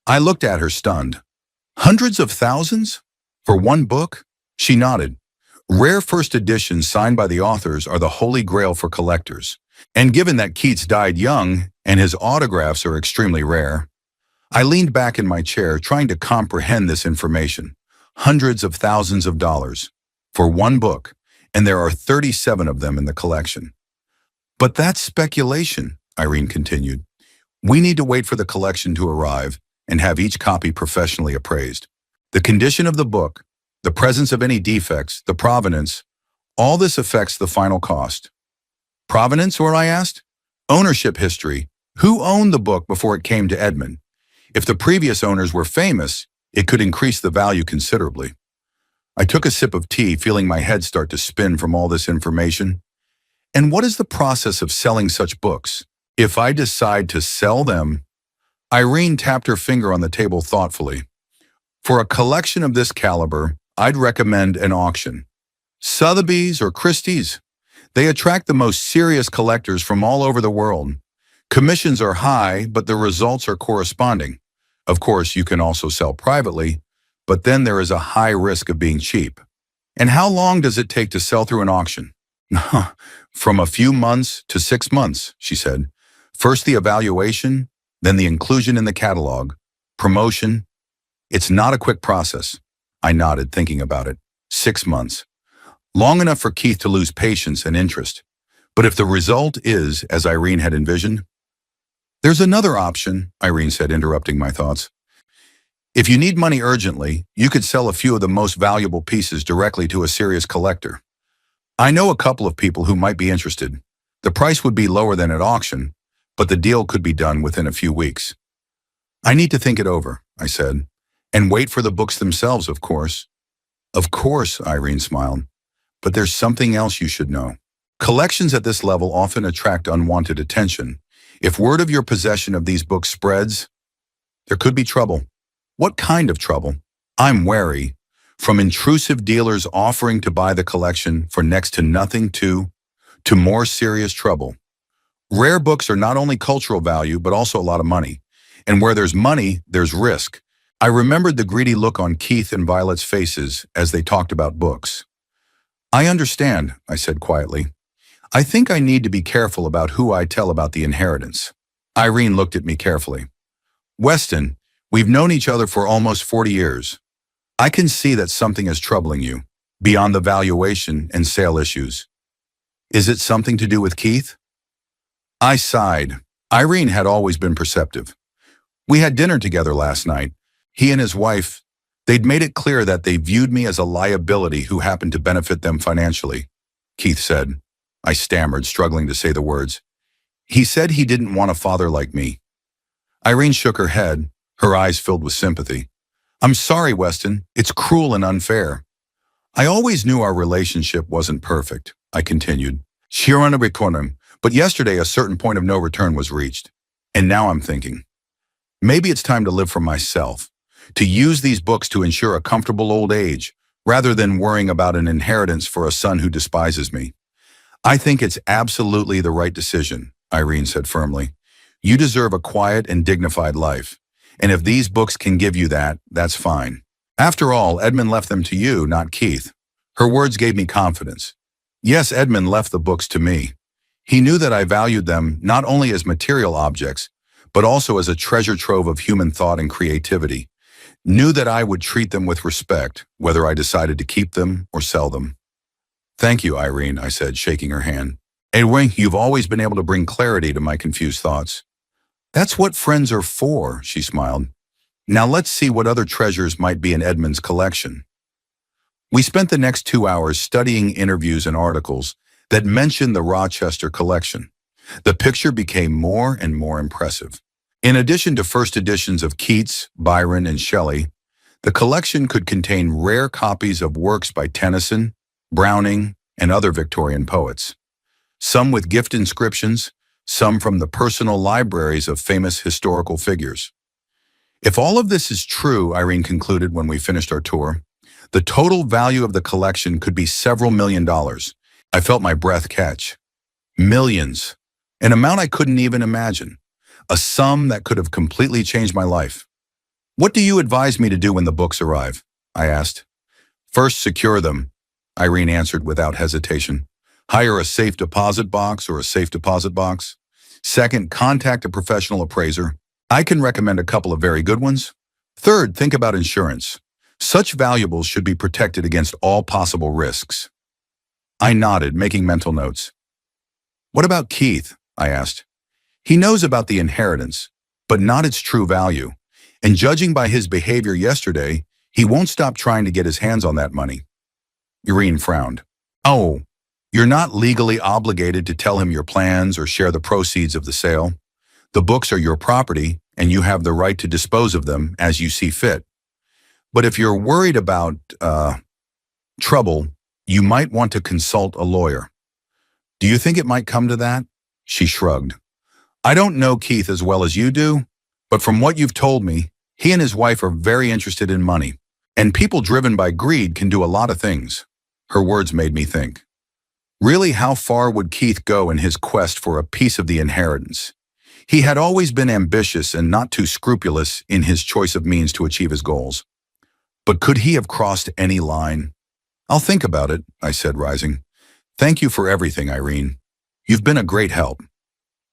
I looked at her stunned. Hundreds of thousands? For one book? She nodded. Rare first editions signed by the authors are the holy grail for collectors. And given that Keats died young and his autographs are extremely rare, I leaned back in my chair trying to comprehend this information. Hundreds of thousands of dollars for one book, and there are 37 of them in the collection. But that's speculation, Irene continued. We need to wait for the collection to arrive and have each copy professionally appraised. The condition of the book, the presence of any defects, the provenance, all this affects the final cost. Provenance, or I asked? Ownership history. Who owned the book before it came to Edmund? If the previous owners were famous, it could increase the value considerably. I took a sip of tea, feeling my head start to spin from all this information. And what is the process of selling such books? If I decide to sell them, Irene tapped her finger on the table thoughtfully. For a collection of this caliber, I'd recommend an auction. Sotheby's or Christie's. They attract the most serious collectors from all over the world. Commissions are high, but the results are corresponding. Of course, you can also sell privately, but then there is a high risk of being cheap. And how long does it take to sell through an auction? From a few months to 6 months, she said. First the evaluation, then the inclusion in the catalog, promotion. It's not a quick process. I nodded, thinking about it. 6 months. Long enough for Keith to lose patience and interest. But if the result is, as Irene had envisioned, There's another option, Irene said, interrupting my thoughts. If you need money urgently, you could sell a few of the most valuable pieces directly to a serious collector. I know a couple of people who might be interested. The price would be lower than at auction, but the deal could be done within a few weeks. I need to think it over, I said, and wait for the books themselves, of course. Of course, Irene smiled, but there's something else you should know. Collections at this level often attract unwanted attention. If word of your possession of these books spreads, there could be trouble. What kind of trouble? I'm wary. From intrusive dealers offering to buy the collection for next to nothing to more serious trouble. Rare books are not only cultural value, but also a lot of money. And where there's money, there's risk. I remembered the greedy look on Keith and Violet's faces as they talked about books. I understand, I said quietly. I think I need to be careful about who I tell about the inheritance. Irene looked at me carefully. Weston, we've known each other for almost 40 years. I can see that something is troubling you, beyond the valuation and sale issues. Is it something to do with Keith? I sighed. Irene had always been perceptive. We had dinner together last night. He and his wife, they'd made it clear that they viewed me as a liability who happened to benefit them financially. Keith said. I stammered, struggling to say the words. He said he didn't want a father like me. Irene shook her head, her eyes filled with sympathy. I'm sorry, Weston. It's cruel and unfair. I always knew our relationship wasn't perfect, I continued. But yesterday a certain point of no return was reached. And now I'm thinking, maybe it's time to live for myself, to use these books to ensure a comfortable old age, rather than worrying about an inheritance for a son who despises me. I think it's absolutely the right decision, Irene said firmly. You deserve a quiet and dignified life. And if these books can give you that, that's fine. After all, Edmund left them to you, not Keith. Her words gave me confidence. Yes, Edmund left the books to me. He knew that I valued them not only as material objects, but also as a treasure trove of human thought and creativity. Knew that I would treat them with respect, whether I decided to keep them or sell them. Thank you, Irene, I said, shaking her hand. Anyway, you've always been able to bring clarity to my confused thoughts. That's what friends are for, she smiled. Now let's see what other treasures might be in Edmund's collection. We spent the next 2 hours studying interviews and articles that mentioned the Rochester collection. The picture became more and more impressive. In addition to first editions of Keats, Byron, and Shelley, the collection could contain rare copies of works by Tennyson, Browning, and other Victorian poets. Some with gift inscriptions, some from the personal libraries of famous historical figures. If all of this is true, Irene concluded when we finished our tour, the total value of the collection could be several $1,000,000. I felt my breath catch. Millions. An amount I couldn't even imagine. A sum that could have completely changed my life. What do you advise me to do when the books arrive? I asked. First, secure them, Irene answered without hesitation. Hire a safe deposit box or a safe deposit box. Second, contact a professional appraiser. I can recommend a couple of very good ones. Third, think about insurance. Such valuables should be protected against all possible risks. I nodded, making mental notes. What about Keith? I asked. He knows about the inheritance, but not its true value. And judging by his behavior yesterday, he won't stop trying to get his hands on that money. Irene frowned. Oh, you're not legally obligated to tell him your plans or share the proceeds of the sale. The books are your property, and you have the right to dispose of them as you see fit. But if you're worried about, trouble, you might want to consult a lawyer. Do you think it might come to that? She shrugged. I don't know Keith as well as you do, but from what you've told me, he and his wife are very interested in money, and people driven by greed can do a lot of things. Her words made me think. Really, how far would Keith go in his quest for a piece of the inheritance? He had always been ambitious and not too scrupulous in his choice of means to achieve his goals. But could he have crossed any line? I'll think about it, I said, rising. Thank you for everything, Irene. You've been a great help.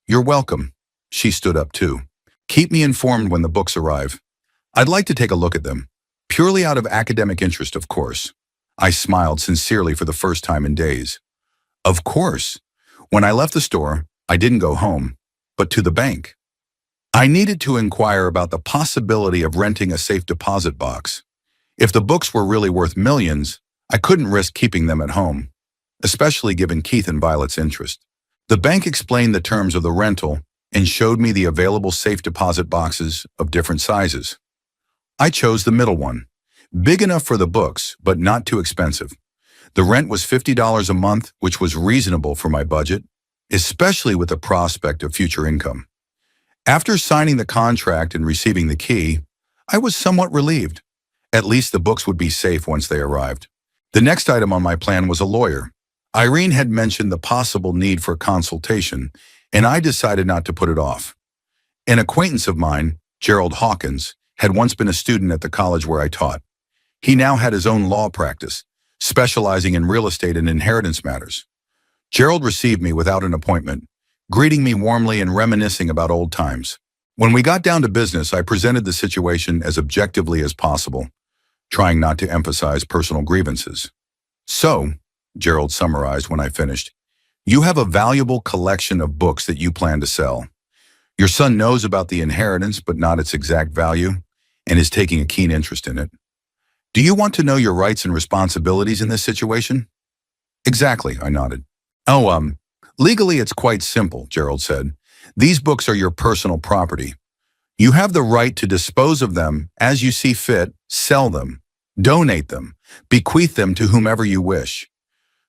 You're welcome. She stood up too. Keep me informed when the books arrive. I'd like to take a look at them. Purely out of academic interest, of course. I smiled sincerely for the first time in days. Of course. When I left the store, I didn't go home, but to the bank. I needed to inquire about the possibility of renting a safe deposit box. If the books were really worth millions, I couldn't risk keeping them at home, especially given Keith and Violet's interest. The bank explained the terms of the rental and showed me the available safe deposit boxes of different sizes. I chose the middle one, big enough for the books, but not too expensive. The rent was $50 a month, which was reasonable for my budget, especially with the prospect of future income. After signing the contract and receiving the key, I was somewhat relieved. At least the books would be safe once they arrived. The next item on my plan was a lawyer. Irene had mentioned the possible need for consultation, and I decided not to put it off. An acquaintance of mine, Gerald Hawkins, had once been a student at the college where I taught. He now had his own law practice, specializing in real estate and inheritance matters. Gerald received me without an appointment, greeting me warmly and reminiscing about old times. When we got down to business, I presented the situation as objectively as possible, trying not to emphasize personal grievances. "So," Gerald summarized when I finished, "you have a valuable collection of books that you plan to sell. Your son knows about the inheritance but not its exact value, and is taking a keen interest in it. Do you want to know your rights and responsibilities in this situation?" "Exactly," I nodded. "Oh, legally it's quite simple," Gerald said. "These books are your personal property. You have the right to dispose of them as you see fit, sell them, donate them, bequeath them to whomever you wish.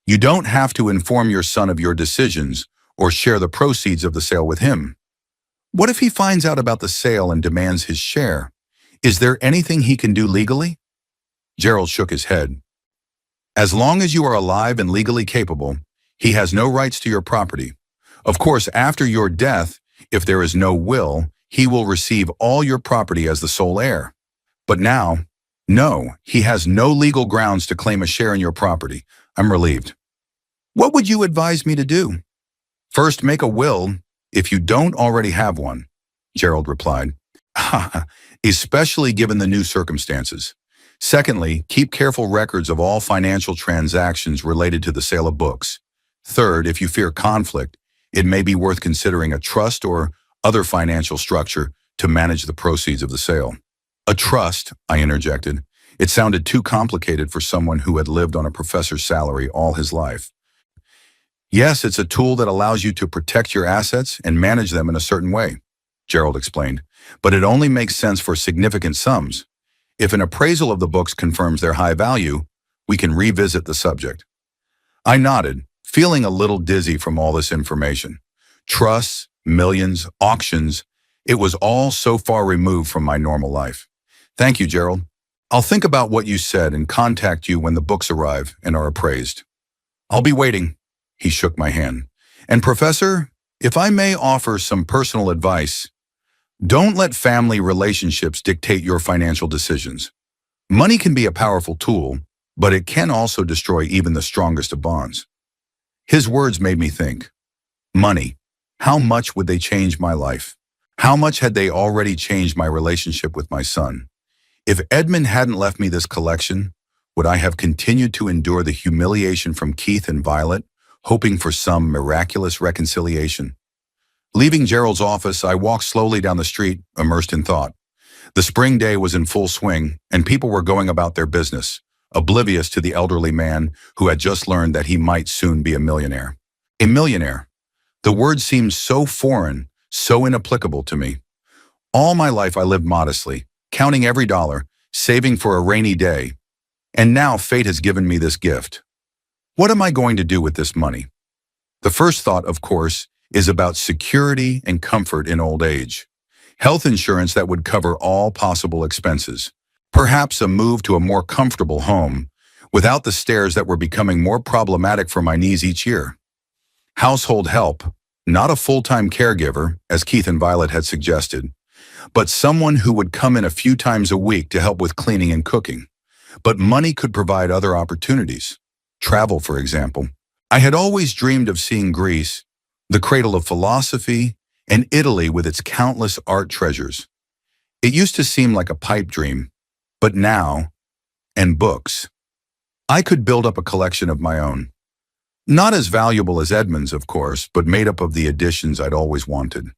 You don't have to inform your son of your decisions or share the proceeds of the sale with him. What if he finds out about the sale and demands his share? Is there anything he can do legally?" Gerald shook his head. "As long as you are alive and legally capable, he has no rights to your property. Of course, after your death, if there is no will, he will receive all your property as the sole heir. But now, no, he has no legal grounds to claim a share in your property." I'm relieved. "What would you advise me to do?" "First, make a will if you don't already have one," Gerald replied, "especially given the new circumstances. Secondly, keep careful records of all financial transactions related to the sale of books. Third, if you fear conflict, it may be worth considering a trust or other financial structure to manage the proceeds of the sale." "A trust," I interjected. It sounded too complicated for someone who had lived on a professor's salary all his life. "Yes, it's a tool that allows you to protect your assets and manage them in a certain way," Gerald explained. "But it only makes sense for significant sums. If an appraisal of the books confirms their high value, we can revisit the subject." I nodded, feeling a little dizzy from all this information. Trusts, millions, auctions, it was all so far removed from my normal life. "Thank you, Gerald. I'll think about what you said and contact you when the books arrive and are appraised." "I'll be waiting." He shook my hand. "And Professor, if I may offer some personal advice, don't let family relationships dictate your financial decisions. Money can be a powerful tool, but it can also destroy even the strongest of bonds." His words made me think. Money. How much would they change my life? How much had they already changed my relationship with my son? If Edmund hadn't left me this collection, would I have continued to endure the humiliation from Keith and Violet, hoping for some miraculous reconciliation? Leaving Gerald's office, I walked slowly down the street, immersed in thought. The spring day was in full swing, and people were going about their business, oblivious to the elderly man who had just learned that he might soon be a millionaire. A millionaire. The word seemed so foreign, so inapplicable to me. All my life I lived modestly, counting every dollar, saving for a rainy day. And now fate has given me this gift. What am I going to do with this money? The first thought, of course, is about security and comfort in old age. Health insurance that would cover all possible expenses. Perhaps a move to a more comfortable home, without the stairs that were becoming more problematic for my knees each year. Household help, not a full-time caregiver, as Keith and Violet had suggested, but someone who would come in a few times a week to help with cleaning and cooking. But money could provide other opportunities. Travel, for example. I had always dreamed of seeing Greece, the cradle of philosophy, and Italy with its countless art treasures. It used to seem like a pipe dream, but now, and books. I could build up a collection of my own. Not as valuable as Edmund's, of course, but made up of the editions I'd always wanted.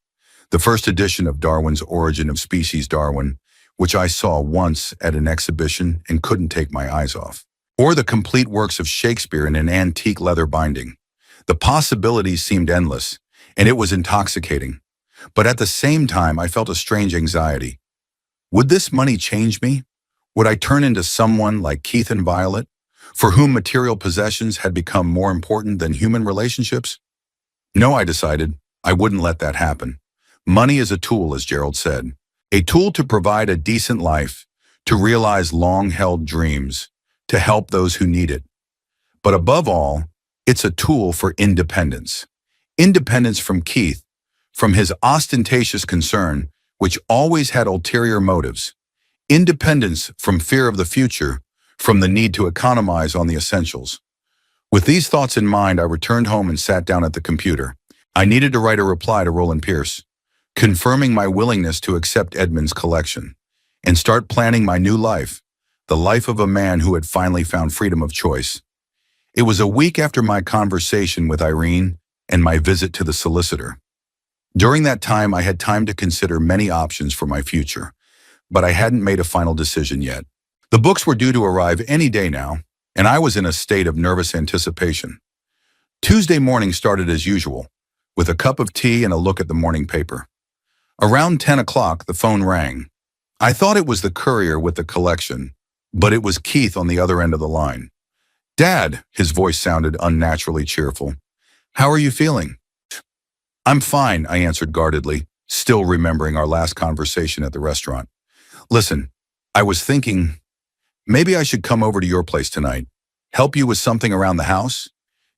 the first edition of Darwin's Origin of Species Darwin, which I saw once at an exhibition and couldn't take my eyes off. Or the complete works of Shakespeare in an antique leather binding. The possibilities seemed endless, and it was intoxicating. But at the same time, I felt a strange anxiety. Would this money change me? Would I turn into someone like Keith and Violet, for whom material possessions had become more important than human relationships? No, I decided, I wouldn't let that happen. Money is a tool, as Gerald said. A tool to provide a decent life, to realize long-held dreams, to help those who need it. But above all, it's a tool for independence. Independence from Keith, from his ostentatious concern, which always had ulterior motives. Independence from fear of the future, from the need to economize on the essentials. With these thoughts in mind, I returned home and sat down at the computer. I needed to write a reply to Roland Pierce, confirming my willingness to accept Edmund's collection, and start planning my new life, the life of a man who had finally found freedom of choice. It was a week after my conversation with Irene and my visit to the solicitor. During that time, I had time to consider many options for my future, but I hadn't made a final decision yet. The books were due to arrive any day now, and I was in a state of nervous anticipation. Tuesday morning started as usual, with a cup of tea and a look at the morning paper. Around 10 o'clock, the phone rang. I thought it was the courier with the collection, but it was Keith on the other end of the line. "Dad," his voice sounded unnaturally cheerful. "How are you feeling?" "I'm fine," I answered guardedly, still remembering our last conversation at the restaurant. "Listen, I was thinking, maybe I should come over to your place tonight, help you with something around the house.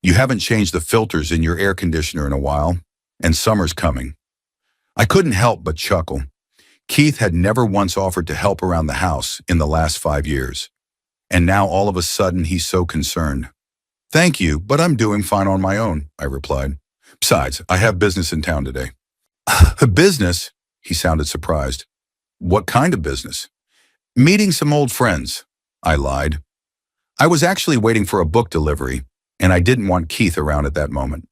You haven't changed the filters in your air conditioner in a while, and summer's coming." I couldn't help but chuckle. Keith had never once offered to help around the house in the last 5 years. And now all of a sudden he's so concerned. "Thank you, but I'm doing fine on my own," I replied. "Besides, I have business in town today." "Business?" He sounded surprised. "What kind of business?" "Meeting some old friends," I lied. I was actually waiting for a book delivery, and I didn't want Keith around at that moment.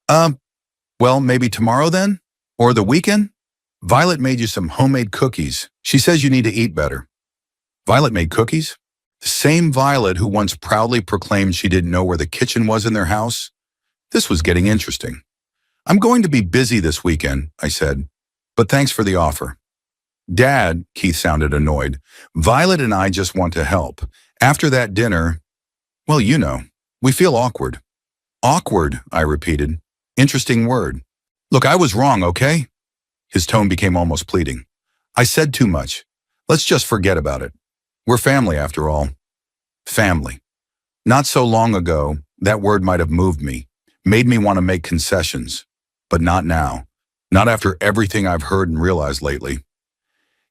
Well, maybe tomorrow then? Or the weekend? Violet made you some homemade cookies. She says you need to eat better." Violet made cookies? The same Violet who once proudly proclaimed she didn't know where the kitchen was in their house? This was getting interesting. "I'm going to be busy this weekend," I said, "but thanks for the offer." "Dad," Keith sounded annoyed, "Violet and I just want to help. After that dinner, well, you know, we feel awkward." "Awkward," I repeated. Interesting word. "Look, I was wrong, okay?" His tone became almost pleading. "I said too much. Let's just forget about it. We're family after all." Family. Not so long ago, that word might have moved me, made me want to make concessions. But not now. Not after everything I've heard and realized lately.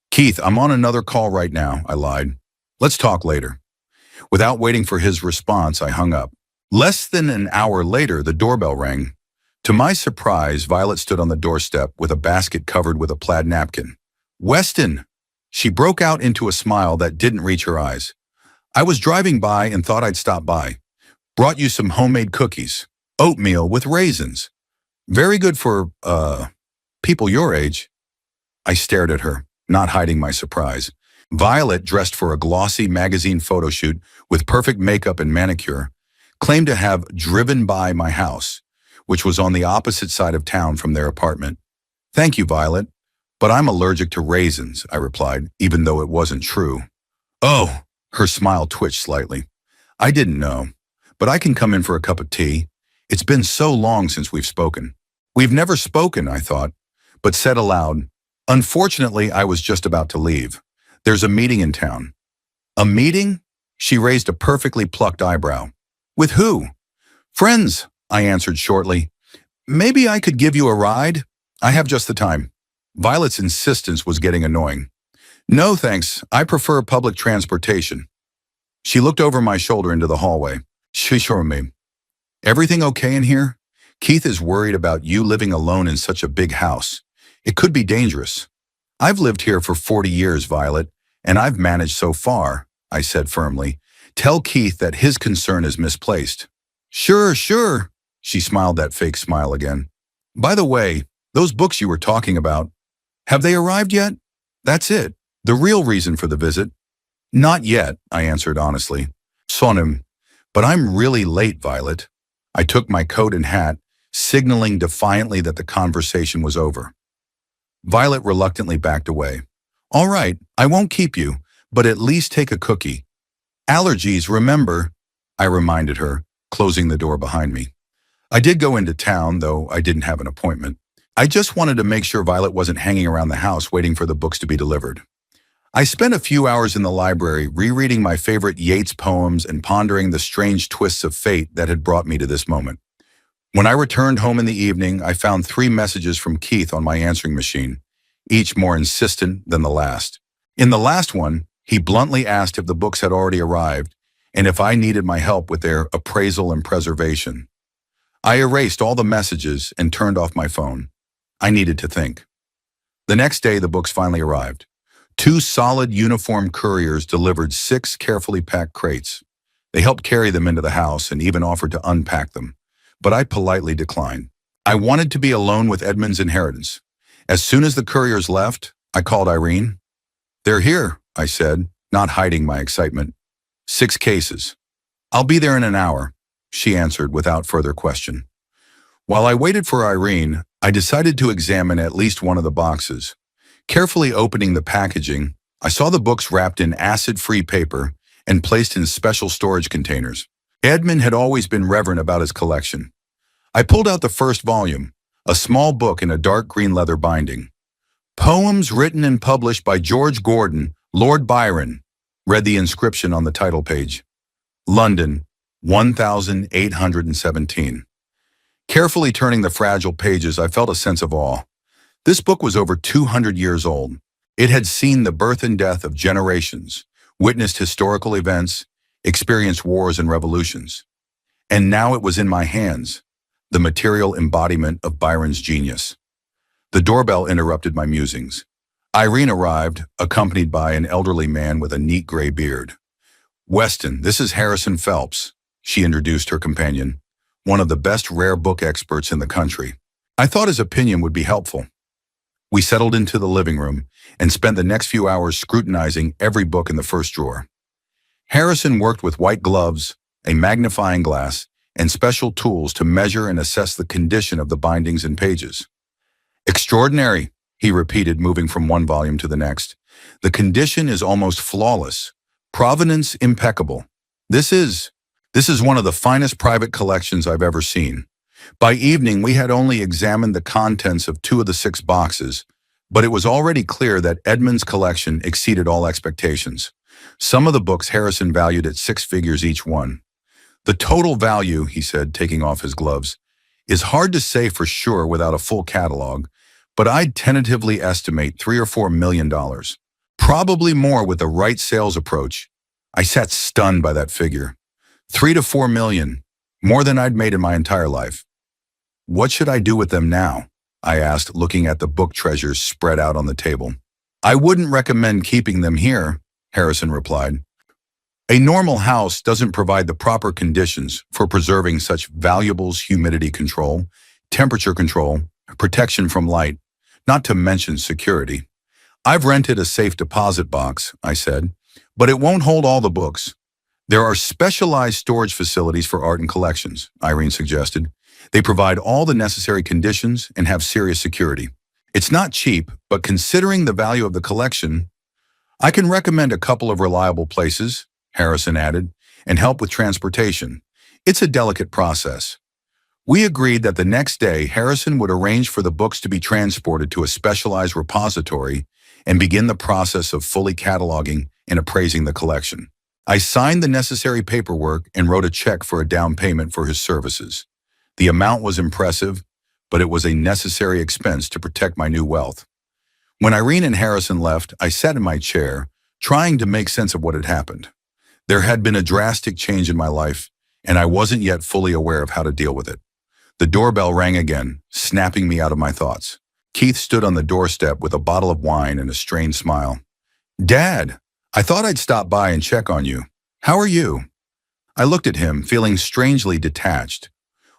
"Keith, I'm on another call right now," I lied. "Let's talk later." Without waiting for his response, I hung up. Less than an hour later, the doorbell rang. To my surprise, Violet stood on the doorstep with a basket covered with a plaid napkin. "Weston!" She broke out into a smile that didn't reach her eyes. "I was driving by and thought I'd stop by. Brought you some homemade cookies. Oatmeal with raisins. Very good for, people your age." I stared at her, not hiding my surprise. Violet, dressed for a glossy magazine photo shoot with perfect makeup and manicure, claimed to have driven by my house, which was on the opposite side of town from their apartment. "Thank you, Violet, but I'm allergic to raisins," I replied, even though it wasn't true. "Oh," her smile twitched slightly. "I didn't know, but I can come in for a cup of tea. It's been so long since we've spoken." "We've never spoken," I thought, but said aloud, "Unfortunately, I was just about to leave. There's a meeting in town." "A meeting?" She raised a perfectly plucked eyebrow. "With who?" "Friends," I answered shortly. "Maybe I could give you a ride? I have just the time." Violet's insistence was getting annoying. "No, thanks. I prefer public transportation." She looked over my shoulder into the hallway. She showed me. "Everything okay in here? Keith is worried about you living alone in such a big house. It could be dangerous." "I've lived here for 40 years, Violet, and I've managed so far," I said firmly. "Tell Keith that his concern is misplaced." Sure. She smiled that fake smile again. "By the way, Those books you were talking about, have they arrived yet? That's it. The real reason for the visit. Not yet, I answered honestly. Sonim, but I'm really late, Violet. I took my coat and hat, signaling defiantly that the conversation was over. Violet reluctantly backed away. All right, I won't keep you, but at least take a cookie. Allergies, remember, I reminded her, closing the door behind me. I did go into town, though I didn't have an appointment. I just wanted to make sure Violet wasn't hanging around the house waiting for the books to be delivered. I spent a few hours in the library rereading my favorite Yeats poems and pondering the strange twists of fate that had brought me to this moment. When I returned home in the evening, I found 3 messages from Keith on my answering machine, each more insistent than the last. In the last one, he bluntly asked if the books had already arrived and if I needed my help with their appraisal and preservation. I erased all the messages and turned off my phone. I needed to think. The next day, the books finally arrived. 2 solid uniformed couriers delivered 6 carefully packed crates. They helped carry them into the house and even offered to unpack them, but I politely declined. I wanted to be alone with Edmund's inheritance. As soon as the couriers left, I called Irene. They're here, I said, not hiding my excitement. 6 cases. I'll be there in an hour, she answered without further question. While I waited for Irene, I decided to examine at least one of the boxes. Carefully opening the packaging, I saw the books wrapped in acid-free paper and placed in special storage containers. Edmund had always been reverent about his collection. I pulled out the first volume, a small book in a dark green leather binding. Poems written and published by George Gordon, Lord Byron, read the inscription on the title page. London, 1817. Carefully turning the fragile pages, I felt a sense of awe. This book was over 200 years old. It had seen the birth and death of generations, witnessed historical events, experienced wars and revolutions. And now it was in my hands, the material embodiment of Byron's genius. The doorbell interrupted my musings. Irene arrived, accompanied by an elderly man with a neat gray beard. Weston, this is Harrison Phelps, she introduced her companion, one of the best rare book experts in the country. I thought his opinion would be helpful. We settled into the living room and spent the next few hours scrutinizing every book in the first drawer. Harrison worked with white gloves, a magnifying glass, and special tools to measure and assess the condition of the bindings and pages. Extraordinary, he repeated, moving from one volume to the next. The condition is almost flawless. Provenance impeccable. This is one of the finest private collections I've ever seen. By evening, we had only examined the contents of 2 of the 6 boxes, but it was already clear that Edmund's collection exceeded all expectations. Some of the books Harrison valued at 6 figures each one. The total value, he said, taking off his gloves, is hard to say for sure without a full catalog, but I'd tentatively estimate $3 or $4 million. Probably more with the right sales approach. I sat stunned by that figure. 3 to 4 million, more than I'd made in my entire life. What should I do with them now? I asked, looking at the book treasures spread out on the table. I wouldn't recommend keeping them here, Harrison replied. A normal house doesn't provide the proper conditions for preserving such valuables: humidity control, temperature control, protection from light, not to mention security. I've rented a safe deposit box, I said, but it won't hold all the books. There are specialized storage facilities for art and collections, Irene suggested. They provide all the necessary conditions and have serious security. It's not cheap, but considering the value of the collection, I can recommend a couple of reliable places, Harrison added, and help with transportation. It's a delicate process. We agreed that the next day, Harrison would arrange for the books to be transported to a specialized repository and begin the process of fully cataloging and appraising the collection. I signed the necessary paperwork and wrote a check for a down payment for his services. The amount was impressive, but it was a necessary expense to protect my new wealth. When Irene and Harrison left, I sat in my chair, trying to make sense of what had happened. There had been a drastic change in my life, and I wasn't yet fully aware of how to deal with it. The doorbell rang again, snapping me out of my thoughts. Keith stood on the doorstep with a bottle of wine and a strained smile. "Dad, I thought I'd stop by and check on you. How are you?" I looked at him, feeling strangely detached.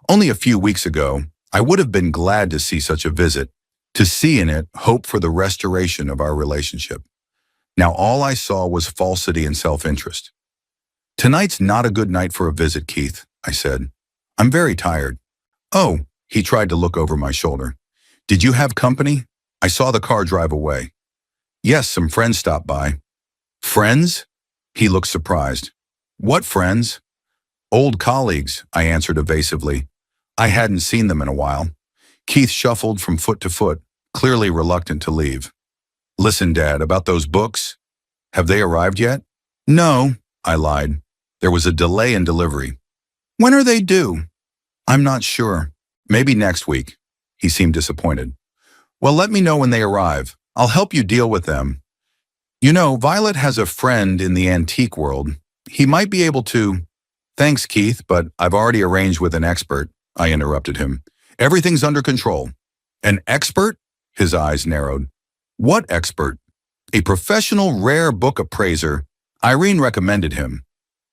Only a few weeks ago, I would have been glad to see such a visit, to see in it hope for the restoration of our relationship. Now all I saw was falsity and self-interest. "Tonight's not a good night for a visit, Keith," I said. "I'm very tired." "Oh," he tried to look over my shoulder. "Did you have company? I saw the car drive away." "Yes, some friends stopped by." "Friends?" He looked surprised. "What friends?" "Old colleagues," I answered evasively. I hadn't seen them in a while. Keith shuffled from foot to foot, clearly reluctant to leave. "Listen, Dad, about those books. Have they arrived yet?" "No," I lied. "There was a delay in delivery." "When are they due?" "I'm not sure. Maybe next week." He seemed disappointed. "Well, let me know when they arrive. I'll help you deal with them. You know, Violet has a friend in the antique world. He might be able to—" "Thanks, Keith, but I've already arranged with an expert," I interrupted him. "Everything's under control." "An expert?" His eyes narrowed. "What expert?" "A professional rare book appraiser. Irene recommended him."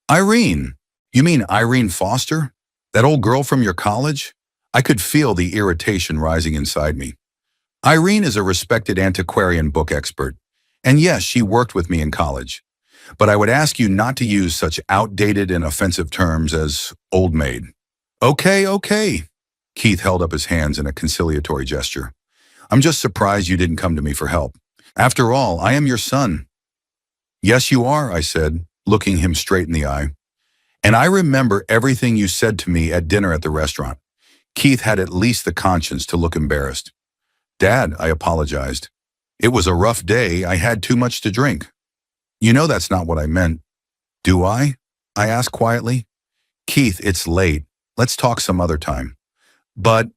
"Irene? You mean Irene Foster? That old girl from your college?" I could feel the irritation rising inside me. "Irene is a respected antiquarian book expert. And yes, she worked with me in college. But I would ask you not to use such outdated and offensive terms as old maid." Okay. Keith held up his hands in a conciliatory gesture. "I'm just surprised you didn't come to me for help. After all, I am your son." "Yes, you are," I said, looking him straight in the eye. "And I remember everything you said to me at dinner at the restaurant." Keith had at least the conscience to look embarrassed. "Dad," I apologized. "It was a rough day. I had too much to drink." "You know that's not what I meant." "Do I?" I asked quietly. "Keith, it's late. Let's talk some other time." "But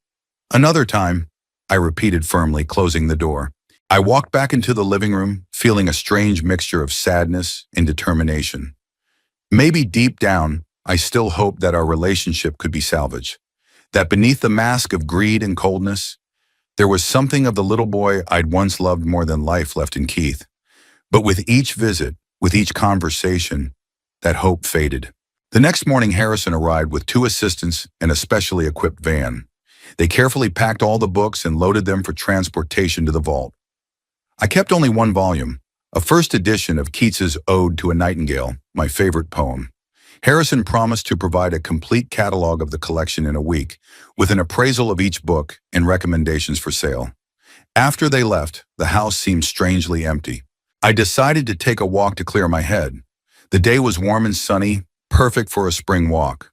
another time," I repeated firmly, closing the door. I walked back into the living room, feeling a strange mixture of sadness and determination. Maybe deep down, I still hoped that our relationship could be salvaged. That beneath the mask of greed and coldness, there was something of the little boy I'd once loved more than life left in Keith. But with each visit, with each conversation, that hope faded. The next morning, Harrison arrived with 2 assistants and a specially equipped van. They carefully packed all the books and loaded them for transportation to the vault. I kept only one volume, a first edition of Keats's Ode to a Nightingale, my favorite poem. Harrison promised to provide a complete catalog of the collection in a week, with an appraisal of each book and recommendations for sale. After they left, the house seemed strangely empty. I decided to take a walk to clear my head. The day was warm and sunny, perfect for a spring walk.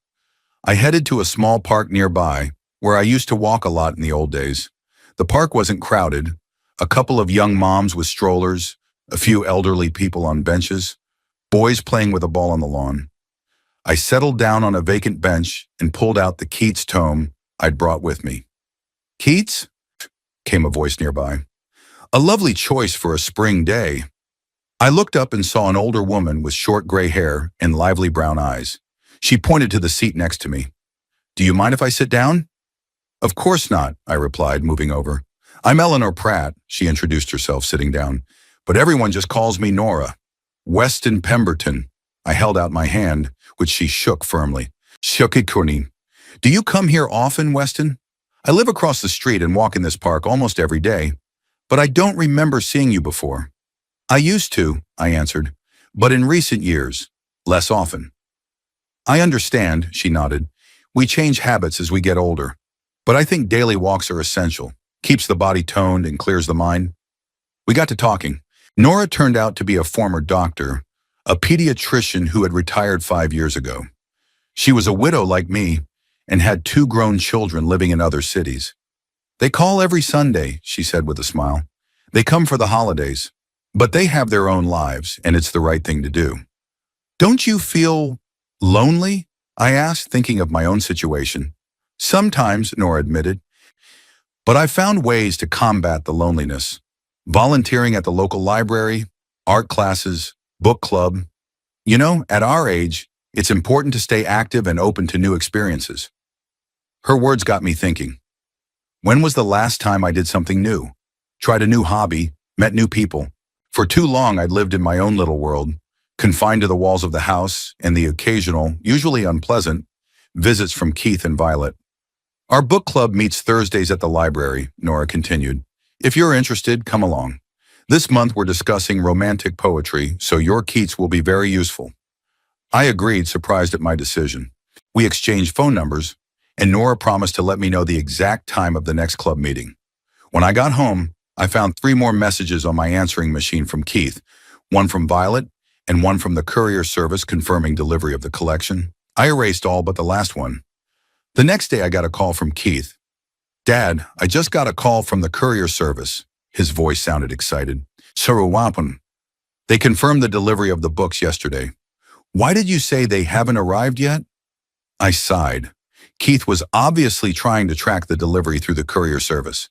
I headed to a small park nearby, where I used to walk a lot in the old days. The park wasn't crowded. A couple of young moms with strollers, a few elderly people on benches, boys playing with a ball on the lawn. I settled down on a vacant bench and pulled out the Keats tome I'd brought with me. "Keats?" came a voice nearby. "A lovely choice for a spring day." I looked up and saw an older woman with short gray hair and lively brown eyes. She pointed to the seat next to me. "Do you mind if I sit down?" "Of course not," I replied, moving over. "I'm Eleanor Pratt," she introduced herself, sitting down. "But everyone just calls me Nora." "Weston Pemberton." I held out my hand, which she shook firmly. "Shukikuni. Do you come here often, Weston? I live across the street and walk in this park almost every day, but I don't remember seeing you before." "I used to," I answered, "but in recent years, less often." "I understand," she nodded. "We change habits as we get older. But I think daily walks are essential. Keeps the body toned and clears the mind." We got to talking. Nora turned out to be a former doctor, a pediatrician who had retired 5 years ago. She was a widow like me and had 2 grown children living in other cities. "They call every Sunday," she said with a smile. "They come for the holidays. But they have their own lives, and it's the right thing to do." "Don't you feel lonely?" I asked, thinking of my own situation. "Sometimes," Nora admitted. "But I found ways to combat the loneliness. Volunteering at the local library, art classes, book club. You know, at our age, it's important to stay active and open to new experiences." Her words got me thinking. When was the last time I did something new? Tried a new hobby, met new people. For too long, I'd lived in my own little world, confined to the walls of the house and the occasional, usually unpleasant, visits from Keith and Violet. "Our book club meets Thursdays at the library," Nora continued. If you're interested, come along. This month we're discussing romantic poetry, so your Keats will be very useful. I agreed, surprised at my decision. We exchanged phone numbers, and Nora promised to let me know the exact time of the next club meeting. When I got home, I found 3 more messages on my answering machine from Keith, one from Violet and one from the courier service confirming delivery of the collection. I erased all but the last one. The next day I got a call from Keith. "Dad, I just got a call from the courier service." His voice sounded excited. "Sarawapun. They confirmed the delivery of the books yesterday. Why did you say they haven't arrived yet?" I sighed. Keith was obviously trying to track the delivery through the courier service.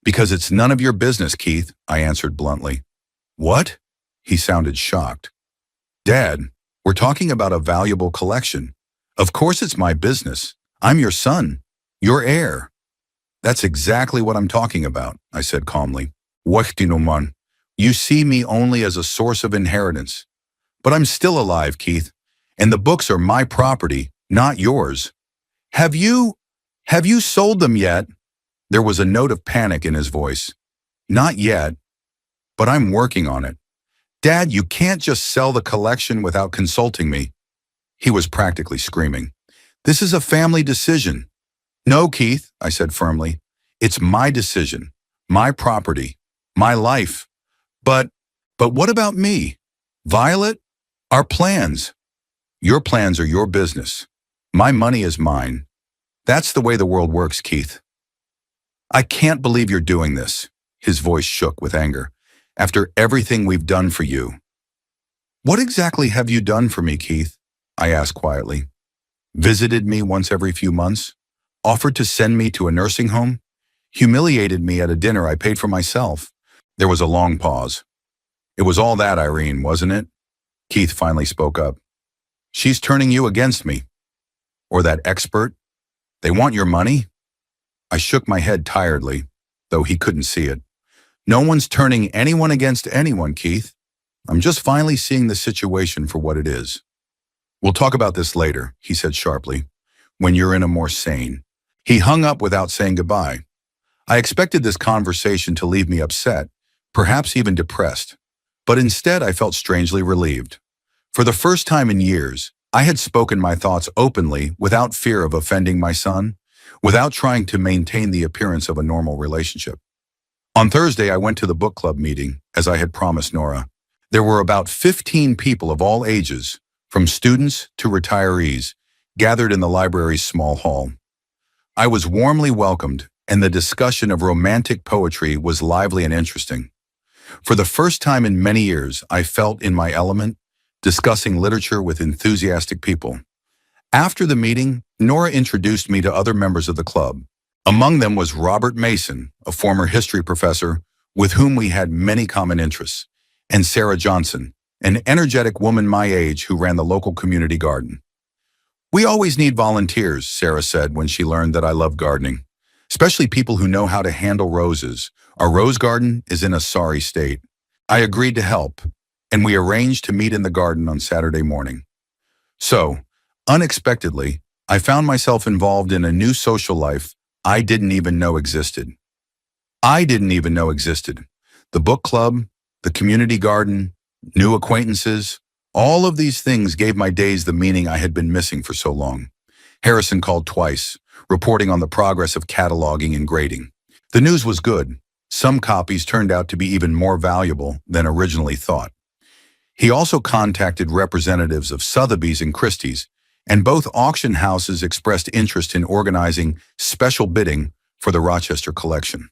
"Because it's none of your business, Keith," I answered bluntly. "What?" He sounded shocked. "Dad, we're talking about a valuable collection. Of course it's my business. I'm your son, your heir." "That's exactly what I'm talking about," I said calmly. "Wachtinoman, you see me only as a source of inheritance. But I'm still alive, Keith, and the books are my property, not yours. Have you sold them yet?" There was a note of panic in his voice. "Not yet, but I'm working on it. Dad, you can't just sell the collection without consulting me." He was practically screaming. "This is a family decision." "No, Keith," I said firmly. "It's my decision, my property, my life. But what about me? Violet? Our plans?" "Your plans are your business. My money is mine. That's the way the world works, Keith." "I can't believe you're doing this." His voice shook with anger. "After everything we've done for you." "What exactly have you done for me, Keith?" I asked quietly. "Visited me once every few months, offered to send me to a nursing home, humiliated me at a dinner I paid for myself." There was a long pause. "It was all that, Irene, wasn't it?" Keith finally spoke up. "She's turning you against me. Or that expert. They want your money?" I shook my head tiredly, though he couldn't see it. "No one's turning anyone against anyone, Keith. I'm just finally seeing the situation for what it is." "We'll talk about this later," he said sharply, "when you're in a more sane." He hung up without saying goodbye. I expected this conversation to leave me upset, perhaps even depressed. But instead I felt strangely relieved. For the first time in years, I had spoken my thoughts openly without fear of offending my son, without trying to maintain the appearance of a normal relationship. On Thursday, I went to the book club meeting, as I had promised Nora. There were about 15 people of all ages, from students to retirees, gathered in the library's small hall. I was warmly welcomed, and the discussion of romantic poetry was lively and interesting. For the first time in many years, I felt in my element, discussing literature with enthusiastic people. After the meeting, Nora introduced me to other members of the club. Among them was Robert Mason, a former history professor with whom we had many common interests, and Sarah Johnson, an energetic woman my age who ran the local community garden. "We always need volunteers," Sarah said when she learned that I love gardening, "especially people who know how to handle roses. Our rose garden is in a sorry state." I agreed to help, and we arranged to meet in the garden on Saturday morning. So, unexpectedly, I found myself involved in a new social life I didn't even know existed. The book club, the community garden, new acquaintances, all of these things gave my days the meaning I had been missing for so long. Harrison called twice, reporting on the progress of cataloging and grading. The news was good. Some copies turned out to be even more valuable than originally thought. He also contacted representatives of Sotheby's and Christie's, and both auction houses expressed interest in organizing special bidding for the Rochester collection.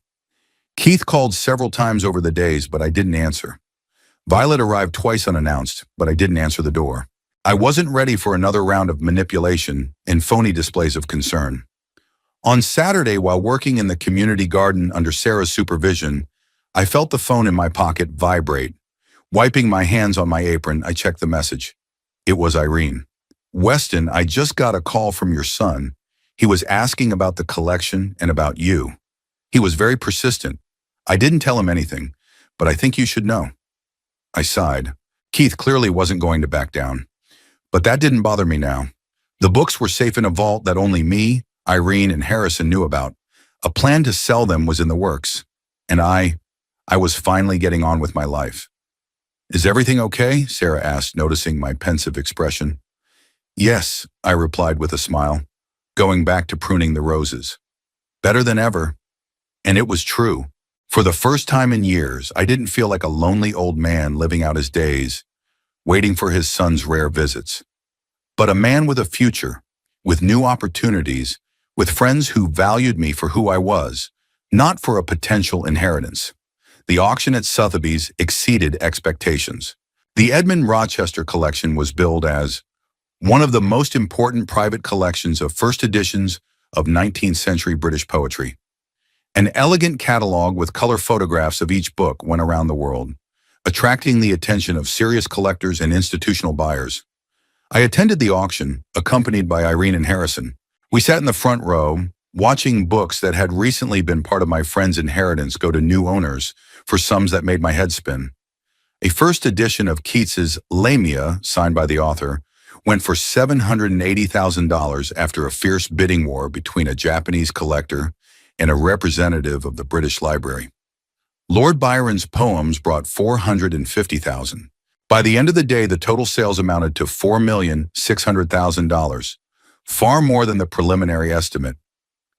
Keith called several times over the days, but I didn't answer. Violet arrived twice unannounced, but I didn't answer the door. I wasn't ready for another round of manipulation and phony displays of concern. On Saturday, while working in the community garden under Sarah's supervision, I felt the phone in my pocket vibrate. Wiping my hands on my apron, I checked the message. It was Irene. "Weston, I just got a call from your son. He was asking about the collection and about you. He was very persistent. I didn't tell him anything, but I think you should know." I sighed. Keith clearly wasn't going to back down. But that didn't bother me now. The books were safe in a vault that only me, Irene, and Harrison knew about. A plan to sell them was in the works. and I was finally getting on with my life. Is everything okay? Sarah asked, noticing my pensive expression. Yes, I replied with a smile, going back to pruning the roses. Better than ever. And it was true. For the first time in years, I didn't feel like a lonely old man living out his days, waiting for his son's rare visits, but a man with a future, with new opportunities, with friends who valued me for who I was, not for a potential inheritance. The auction at Sotheby's exceeded expectations. The Edmund Rochester collection was billed as one of the most important private collections of first editions of 19th century British poetry. An elegant catalog with color photographs of each book went around the world, attracting the attention of serious collectors and institutional buyers. I attended the auction, accompanied by Irene and Harrison. We sat in the front row, watching books that had recently been part of my friend's inheritance go to new owners for sums that made my head spin. A first edition of Keats's Lamia, signed by the author, went for $780,000 after a fierce bidding war between a Japanese collector and a representative of the British Library. Lord Byron's poems brought $450,000. By the end of the day, the total sales amounted to $4,600,000, far more than the preliminary estimate.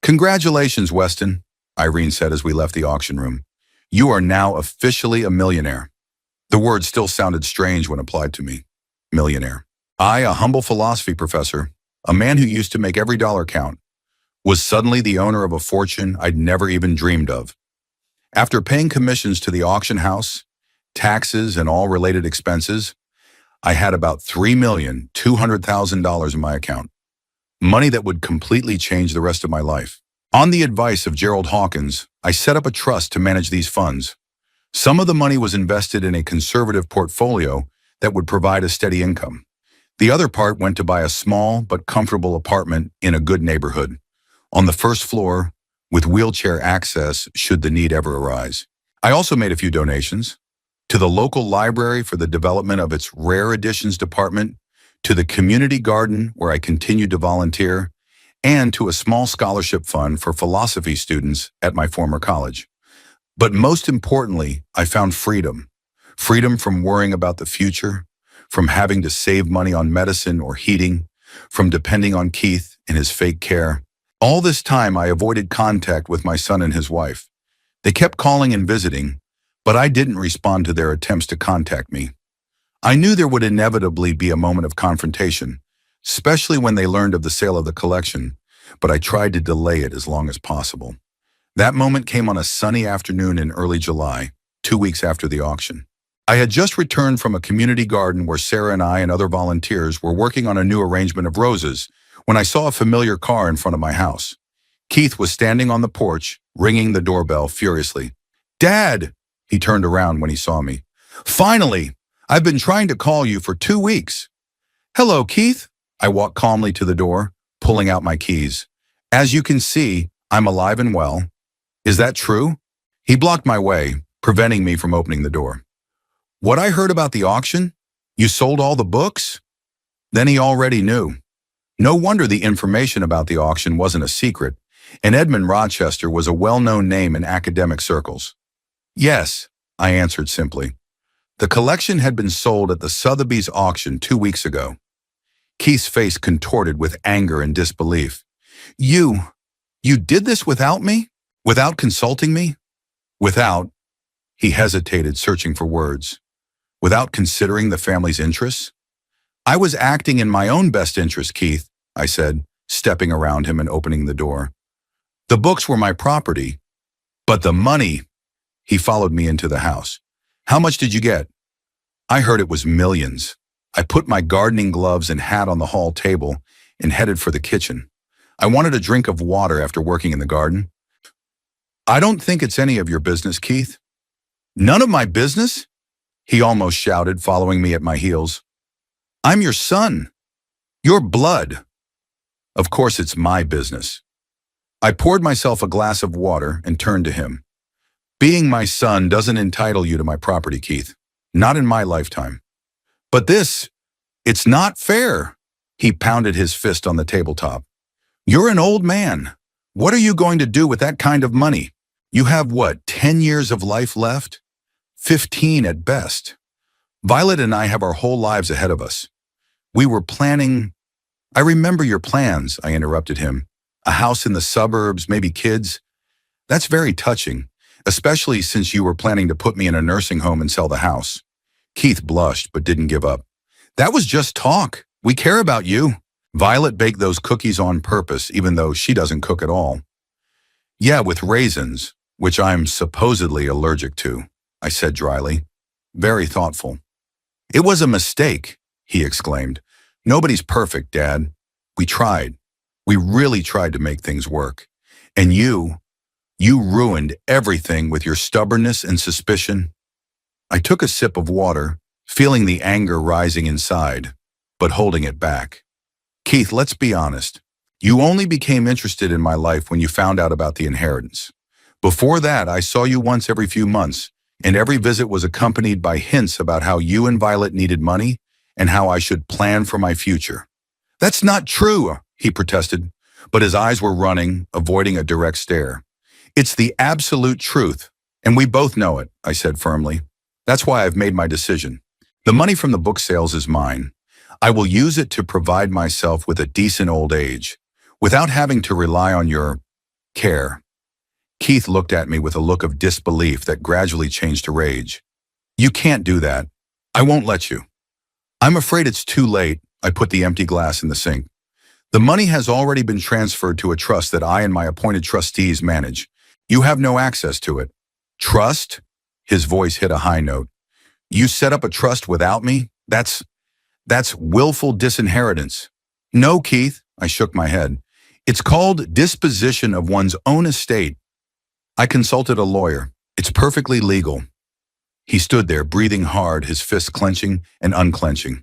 Congratulations, Weston, Irene said as we left the auction room. You are now officially a millionaire. The word still sounded strange when applied to me. Millionaire. I, a humble philosophy professor, a man who used to make every dollar count, was suddenly the owner of a fortune I'd never even dreamed of. After paying commissions to the auction house, taxes, and all related expenses, I had about $3,200,000 in my account. Money that would completely change the rest of my life. On the advice of Gerald Hawkins, I set up a trust to manage these funds. Some of the money was invested in a conservative portfolio that would provide a steady income. The other part went to buy a small but comfortable apartment in a good neighborhood, on the first floor, with wheelchair access should the need ever arise. I also made a few donations to the local library for the development of its rare editions department, to the community garden where I continued to volunteer, and to a small scholarship fund for philosophy students at my former college. But most importantly, I found freedom. Freedom from worrying about the future, from having to save money on medicine or heating, from depending on Keith and his fake care. All this time, I avoided contact with my son and his wife. They kept calling and visiting, but I didn't respond to their attempts to contact me. I knew there would inevitably be a moment of confrontation, especially when they learned of the sale of the collection, but I tried to delay it as long as possible. That moment came on a sunny afternoon in early July, 2 weeks after the auction. I had just returned from a community garden where Sarah and I and other volunteers were working on a new arrangement of roses when I saw a familiar car in front of my house. Keith was standing on the porch, ringing the doorbell furiously. "Dad!" He turned around when he saw me. "Finally! I've been trying to call you for 2 weeks." "Hello, Keith." I walked calmly to the door, pulling out my keys. "As you can see, I'm alive and well. Is that true?" He blocked my way, preventing me from opening the door. "What I heard about the auction? You sold all the books?" Then he already knew. No wonder the information about the auction wasn't a secret, and Edmund Rochester was a well-known name in academic circles. "Yes," I answered simply. The collection had been sold at the Sotheby's auction 2 weeks ago. Keith's face contorted with anger and disbelief. You did this without me? Without consulting me?" "Without," he hesitated, searching for words. "Without considering the family's interests?" "I was acting in my own best interest, Keith," I said, stepping around him and opening the door. "The books were my property, but the money..." He followed me into the house. "How much did you get?" I heard it was millions. I put my gardening gloves and hat on the hall table and headed for the kitchen. I wanted a drink of water after working in the garden. "I don't think it's any of your business, Keith." "None of my business?" He almost shouted, following me at my heels. "I'm your son. Your blood." "Of course it's my business." I poured myself a glass of water and turned to him. "Being my son doesn't entitle you to my property, Keith. Not in my lifetime." "But it's not fair." He pounded his fist on the tabletop. "You're an old man. What are you going to do with that kind of money? You have what, 10 years of life left? 15 at best. Violet and I have our whole lives ahead of us. We were planning. I remember your plans, I interrupted him. A house in the suburbs, maybe kids. That's very touching, especially since you were planning to put me in a nursing home and sell the house. Keith blushed but didn't give up. That was just talk. We care about you. Violet baked those cookies on purpose, even though she doesn't cook at all. Yeah, with raisins, which I'm supposedly allergic to, I said dryly. Very thoughtful. It was a mistake, he exclaimed. Nobody's perfect, Dad. We tried. We really tried to make things work. And you ruined everything with your stubbornness and suspicion. I took a sip of water, feeling the anger rising inside, but holding it back. Keith, let's be honest. You only became interested in my life when you found out about the inheritance. Before that, I saw you once every few months, and every visit was accompanied by hints about how you and Violet needed money and how I should plan for my future. That's not true, he protested, but his eyes were running, avoiding a direct stare. It's the absolute truth, and we both know it, I said firmly. That's why I've made my decision. The money from the book sales is mine. I will use it to provide myself with a decent old age, without having to rely on your care. Keith looked at me with a look of disbelief that gradually changed to rage. You can't do that. I won't let you. I'm afraid it's too late. I put the empty glass in the sink. The money has already been transferred to a trust that I and my appointed trustees manage. You have no access to it. Trust? His voice hit a high note. You set up a trust without me? That's willful disinheritance. No, Keith, I shook my head. It's called disposition of one's own estate. I consulted a lawyer. It's perfectly legal. He stood there, breathing hard, his fists clenching and unclenching.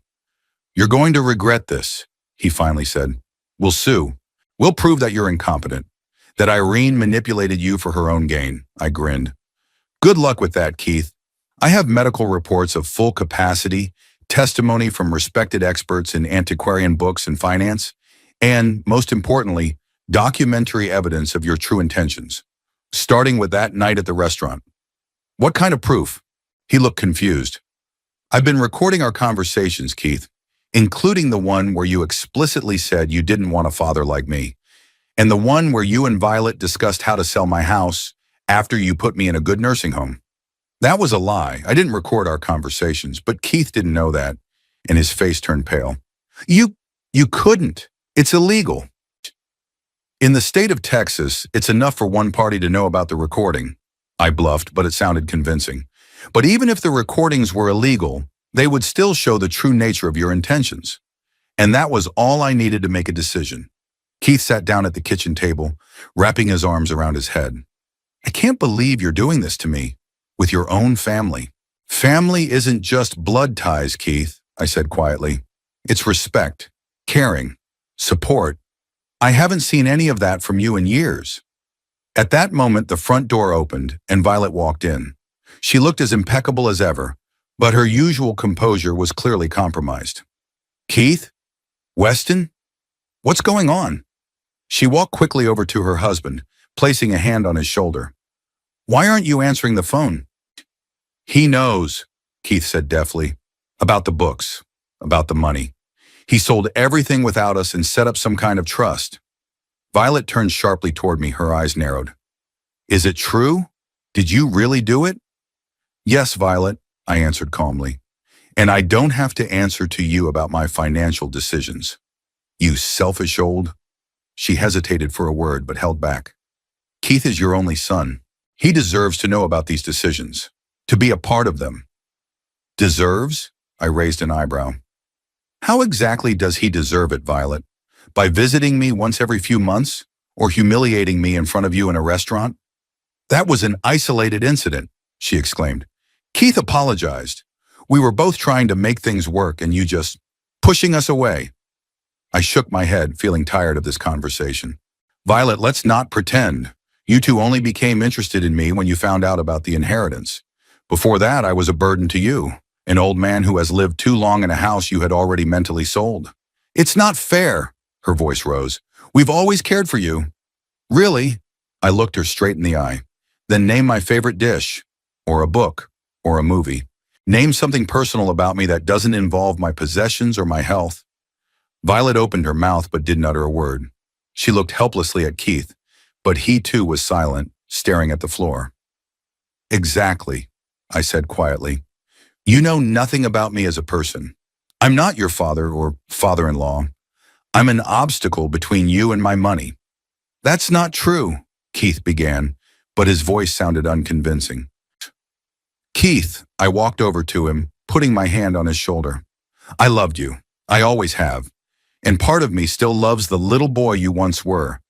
You're going to regret this, he finally said. We'll sue. We'll prove that you're incompetent, that Irene manipulated you for her own gain. I grinned. Good luck with that, Keith. I have medical reports of full capacity, testimony from respected experts in antiquarian books and finance, and, most importantly, documentary evidence of your true intentions, starting with that night at the restaurant. What kind of proof? He looked confused. I've been recording our conversations, Keith, including the one where you explicitly said you didn't want a father like me, and the one where you and Violet discussed how to sell my house after you put me in a good nursing home. That was a lie. I didn't record our conversations, but Keith didn't know that, and his face turned pale. You couldn't. It's illegal. In the state of Texas, it's enough for one party to know about the recording. I bluffed, but it sounded convincing. But even if the recordings were illegal, they would still show the true nature of your intentions. And that was all I needed to make a decision. Keith sat down at the kitchen table, wrapping his arms around his head. I can't believe you're doing this to me, with your own family. Family isn't just blood ties, Keith, I said quietly. It's respect, caring, support. I haven't seen any of that from you in years. At that moment, the front door opened and Violet walked in. She looked as impeccable as ever, but her usual composure was clearly compromised. Keith? Weston? What's going on? She walked quickly over to her husband, placing a hand on his shoulder. Why aren't you answering the phone? He knows, Keith said deftly, about the books, about the money. He sold everything without us and set up some kind of trust. Violet turned sharply toward me, her eyes narrowed. Is it true? Did you really do it? Yes, Violet, I answered calmly. And I don't have to answer to you about my financial decisions. You selfish old... She hesitated for a word, but held back. Keith is your only son. He deserves to know about these decisions, to be a part of them. Deserves? I raised an eyebrow. How exactly does he deserve it, Violet? By visiting me once every few months, or humiliating me in front of you in a restaurant? That was an isolated incident, she exclaimed. Keith apologized. We were both trying to make things work and you just pushing us away. I shook my head, feeling tired of this conversation. Violet, let's not pretend. You two only became interested in me when you found out about the inheritance. Before that, I was a burden to you, an old man who has lived too long in a house you had already mentally sold. It's not fair, her voice rose. We've always cared for you. Really? I looked her straight in the eye. Then name my favorite dish, or a book, or a movie. Name something personal about me that doesn't involve my possessions or my health. Violet opened her mouth but didn't utter a word. She looked helplessly at Keith, but he too was silent, staring at the floor. Exactly, I said quietly. You know nothing about me as a person. I'm not your father or father-in-law. I'm an obstacle between you and my money. That's not true, Keith began, but his voice sounded unconvincing. Keith, I walked over to him, putting my hand on his shoulder. I loved you. I always have. And part of me still loves the little boy you once were.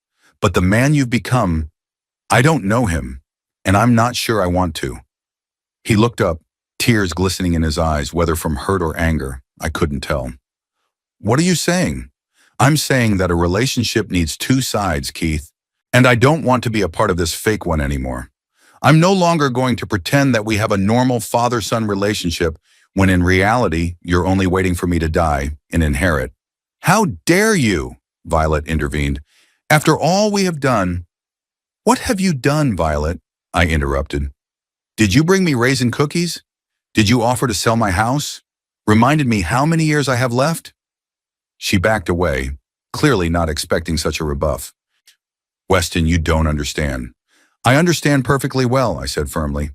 But the man you've become, I don't know him, and I'm not sure I want to. He looked up, tears glistening in his eyes, whether from hurt or anger, I couldn't tell. What are you saying? I'm saying that a relationship needs two sides, Keith, and I don't want to be a part of this fake one anymore. I'm no longer going to pretend that we have a normal father-son relationship when in reality, you're only waiting for me to die and inherit. How dare you? Violet intervened. After all we have done. What have you done, Violet? I interrupted. Did you bring me raisin cookies? Did you offer to sell my house? Reminded me how many years I have left? She backed away, clearly not expecting such a rebuff. Weston, you don't understand. I understand perfectly well, I said firmly.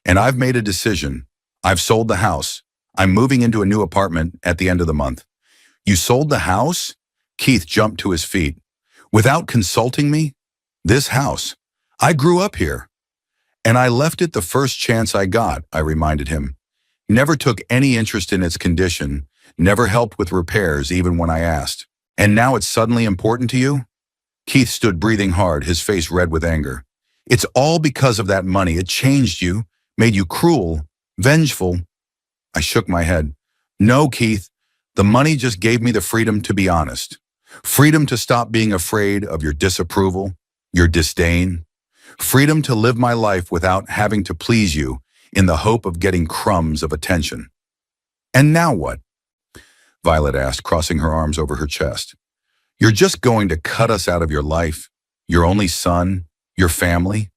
And I've made a decision. I've sold the house. I'm moving into a new apartment at the end of the month. You sold the house? Keith jumped to his feet. Without consulting me? This house. I grew up here. And I left it the first chance I got, I reminded him. Never took any interest in its condition, never helped with repairs even when I asked. And now it's suddenly important to you? Keith stood breathing hard, his face red with anger. It's all because of that money. It changed you, made you cruel, vengeful. I shook my head. No, Keith. The money just gave me the freedom to be honest. Freedom to stop being afraid of your disapproval, your disdain. Freedom to live my life without having to please you in the hope of getting crumbs of attention. And now what? Violet asked, crossing her arms over her chest. You're just going to cut us out of your life, your only son, your family?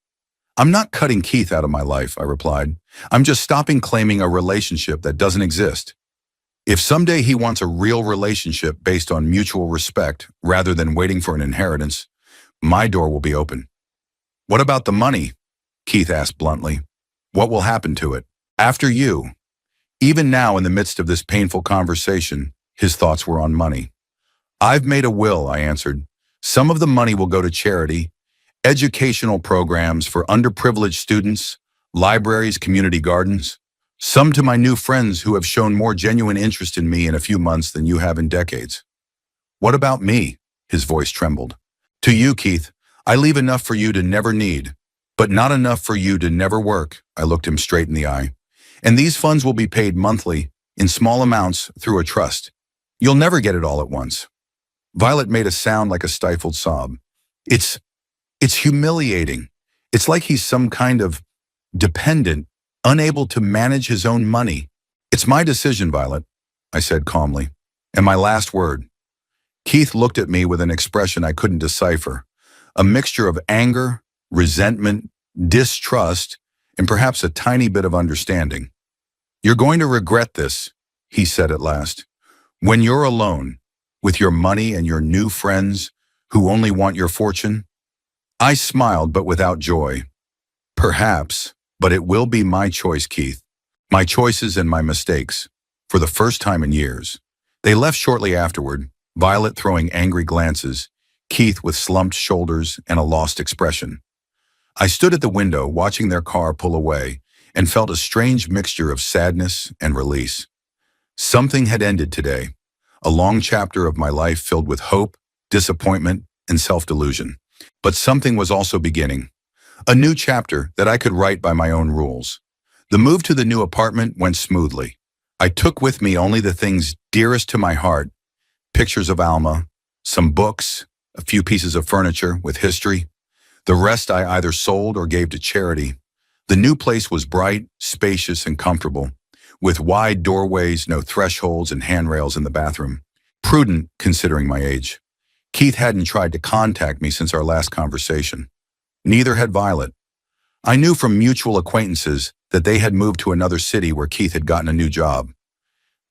I'm not cutting Keith out of my life, I replied. I'm just stopping claiming a relationship that doesn't exist. If someday he wants a real relationship based on mutual respect rather than waiting for an inheritance, my door will be open. What about the money? Keith asked bluntly. What will happen to it? After you. Even now, in the midst of this painful conversation, his thoughts were on money. I've made a will, I answered. Some of the money will go to charity, educational programs for underprivileged students, libraries, community gardens. Some to my new friends who have shown more genuine interest in me in a few months than you have in decades. What about me? His voice trembled. To you, Keith, I leave enough for you to never need, but not enough for you to never work. I looked him straight in the eye. And these funds will be paid monthly in small amounts through a trust. You'll never get it all at once. Violet made a sound like a stifled sob. It's humiliating. It's like he's some kind of dependent, unable to manage his own money. It's my decision, Violet, I said calmly. And my last word. Keith looked at me with an expression I couldn't decipher, a mixture of anger, resentment, distrust, and perhaps a tiny bit of understanding. You're going to regret this, he said at last. When you're alone, with your money and your new friends who only want your fortune. I smiled, but without joy. Perhaps, but it will be my choice, Keith. My choices and my mistakes, for the first time in years. They left shortly afterward, Violet throwing angry glances, Keith with slumped shoulders and a lost expression. I stood at the window watching their car pull away and felt a strange mixture of sadness and release. Something had ended today, a long chapter of my life filled with hope, disappointment, and self-delusion. But something was also beginning, a new chapter that I could write by my own rules. The move to the new apartment went smoothly. I took with me only the things dearest to my heart, pictures of Alma, some books, a few pieces of furniture with history. The rest I either sold or gave to charity. The new place was bright, spacious, and comfortable, with wide doorways, no thresholds, and handrails in the bathroom. Prudent, considering my age. Keith hadn't tried to contact me since our last conversation. Neither had Violet. I knew from mutual acquaintances that they had moved to another city where Keith had gotten a new job.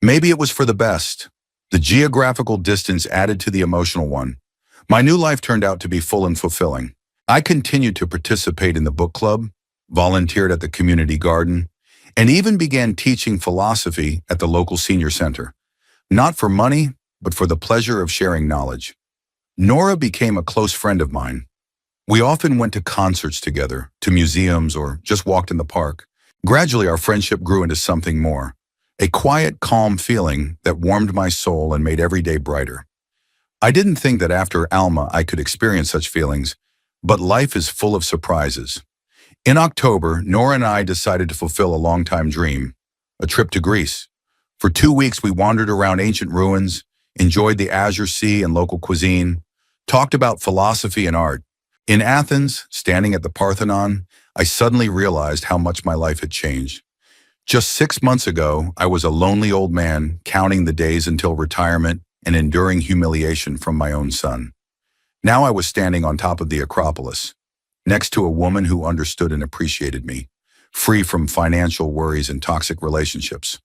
Maybe it was for the best. The geographical distance added to the emotional one. My new life turned out to be full and fulfilling. I continued to participate in the book club, volunteered at the community garden, and even began teaching philosophy at the local senior center. Not for money, but for the pleasure of sharing knowledge. Nora became a close friend of mine. We often went to concerts together, to museums, or just walked in the park. Gradually, our friendship grew into something more. A quiet, calm feeling that warmed my soul and made every day brighter. I didn't think that after Alma I could experience such feelings, but life is full of surprises. In October, Nora and I decided to fulfill a long-time dream, a trip to Greece. For 2 weeks, we wandered around ancient ruins, enjoyed the azure sea and local cuisine, talked about philosophy and art. In Athens, standing at the Parthenon, I suddenly realized how much my life had changed. Just 6 months ago, I was a lonely old man counting the days until retirement and enduring humiliation from my own son. Now I was standing on top of the Acropolis, next to a woman who understood and appreciated me, free from financial worries and toxic relationships.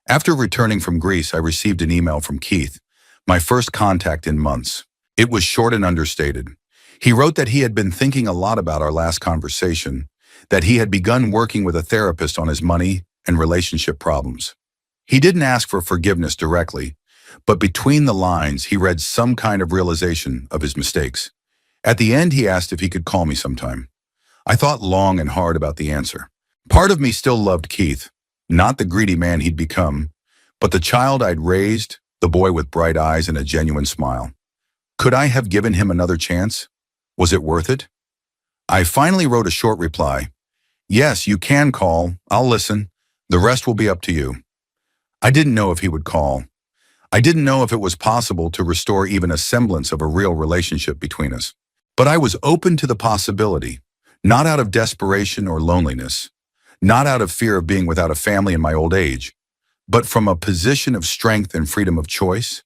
After returning from Greece, I received an email from Keith, my first contact in months. It was short and understated. He wrote that he had been thinking a lot about our last conversation, that he had begun working with a therapist on his money and relationship problems. He didn't ask for forgiveness directly, but between the lines, he read some kind of realization of his mistakes. At the end, he asked if he could call me sometime. I thought long and hard about the answer. Part of me still loved Keith, not the greedy man he'd become, but the child I'd raised, the boy with bright eyes and a genuine smile. Could I have given him another chance? Was it worth it? I finally wrote a short reply. Yes, you can call. I'll listen. The rest will be up to you. I didn't know if he would call. I didn't know if it was possible to restore even a semblance of a real relationship between us. But I was open to the possibility, not out of desperation or loneliness, not out of fear of being without a family in my old age, but from a position of strength and freedom of choice.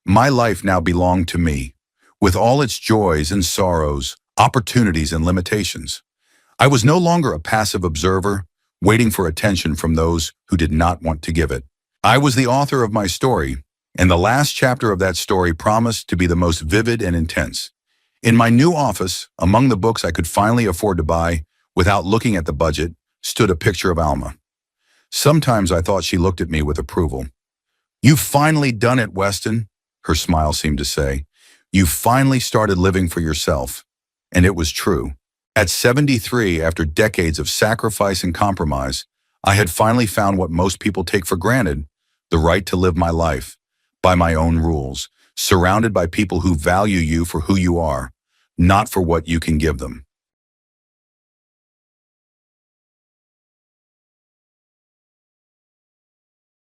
My life now belonged to me, with all its joys and sorrows, opportunities and limitations. I was no longer a passive observer, waiting for attention from those who did not want to give it. I was the author of my story, and the last chapter of that story promised to be the most vivid and intense. In my new office, among the books I could finally afford to buy without looking at the budget, stood a picture of Alma. Sometimes I thought she looked at me with approval. "You've finally done it, Weston," her smile seemed to say. "You've finally started living for yourself." And it was true. At 73, after decades of sacrifice and compromise, I had finally found what most people take for granted, the right to live my life, by my own rules, surrounded by people who value you for who you are, not for what you can give them.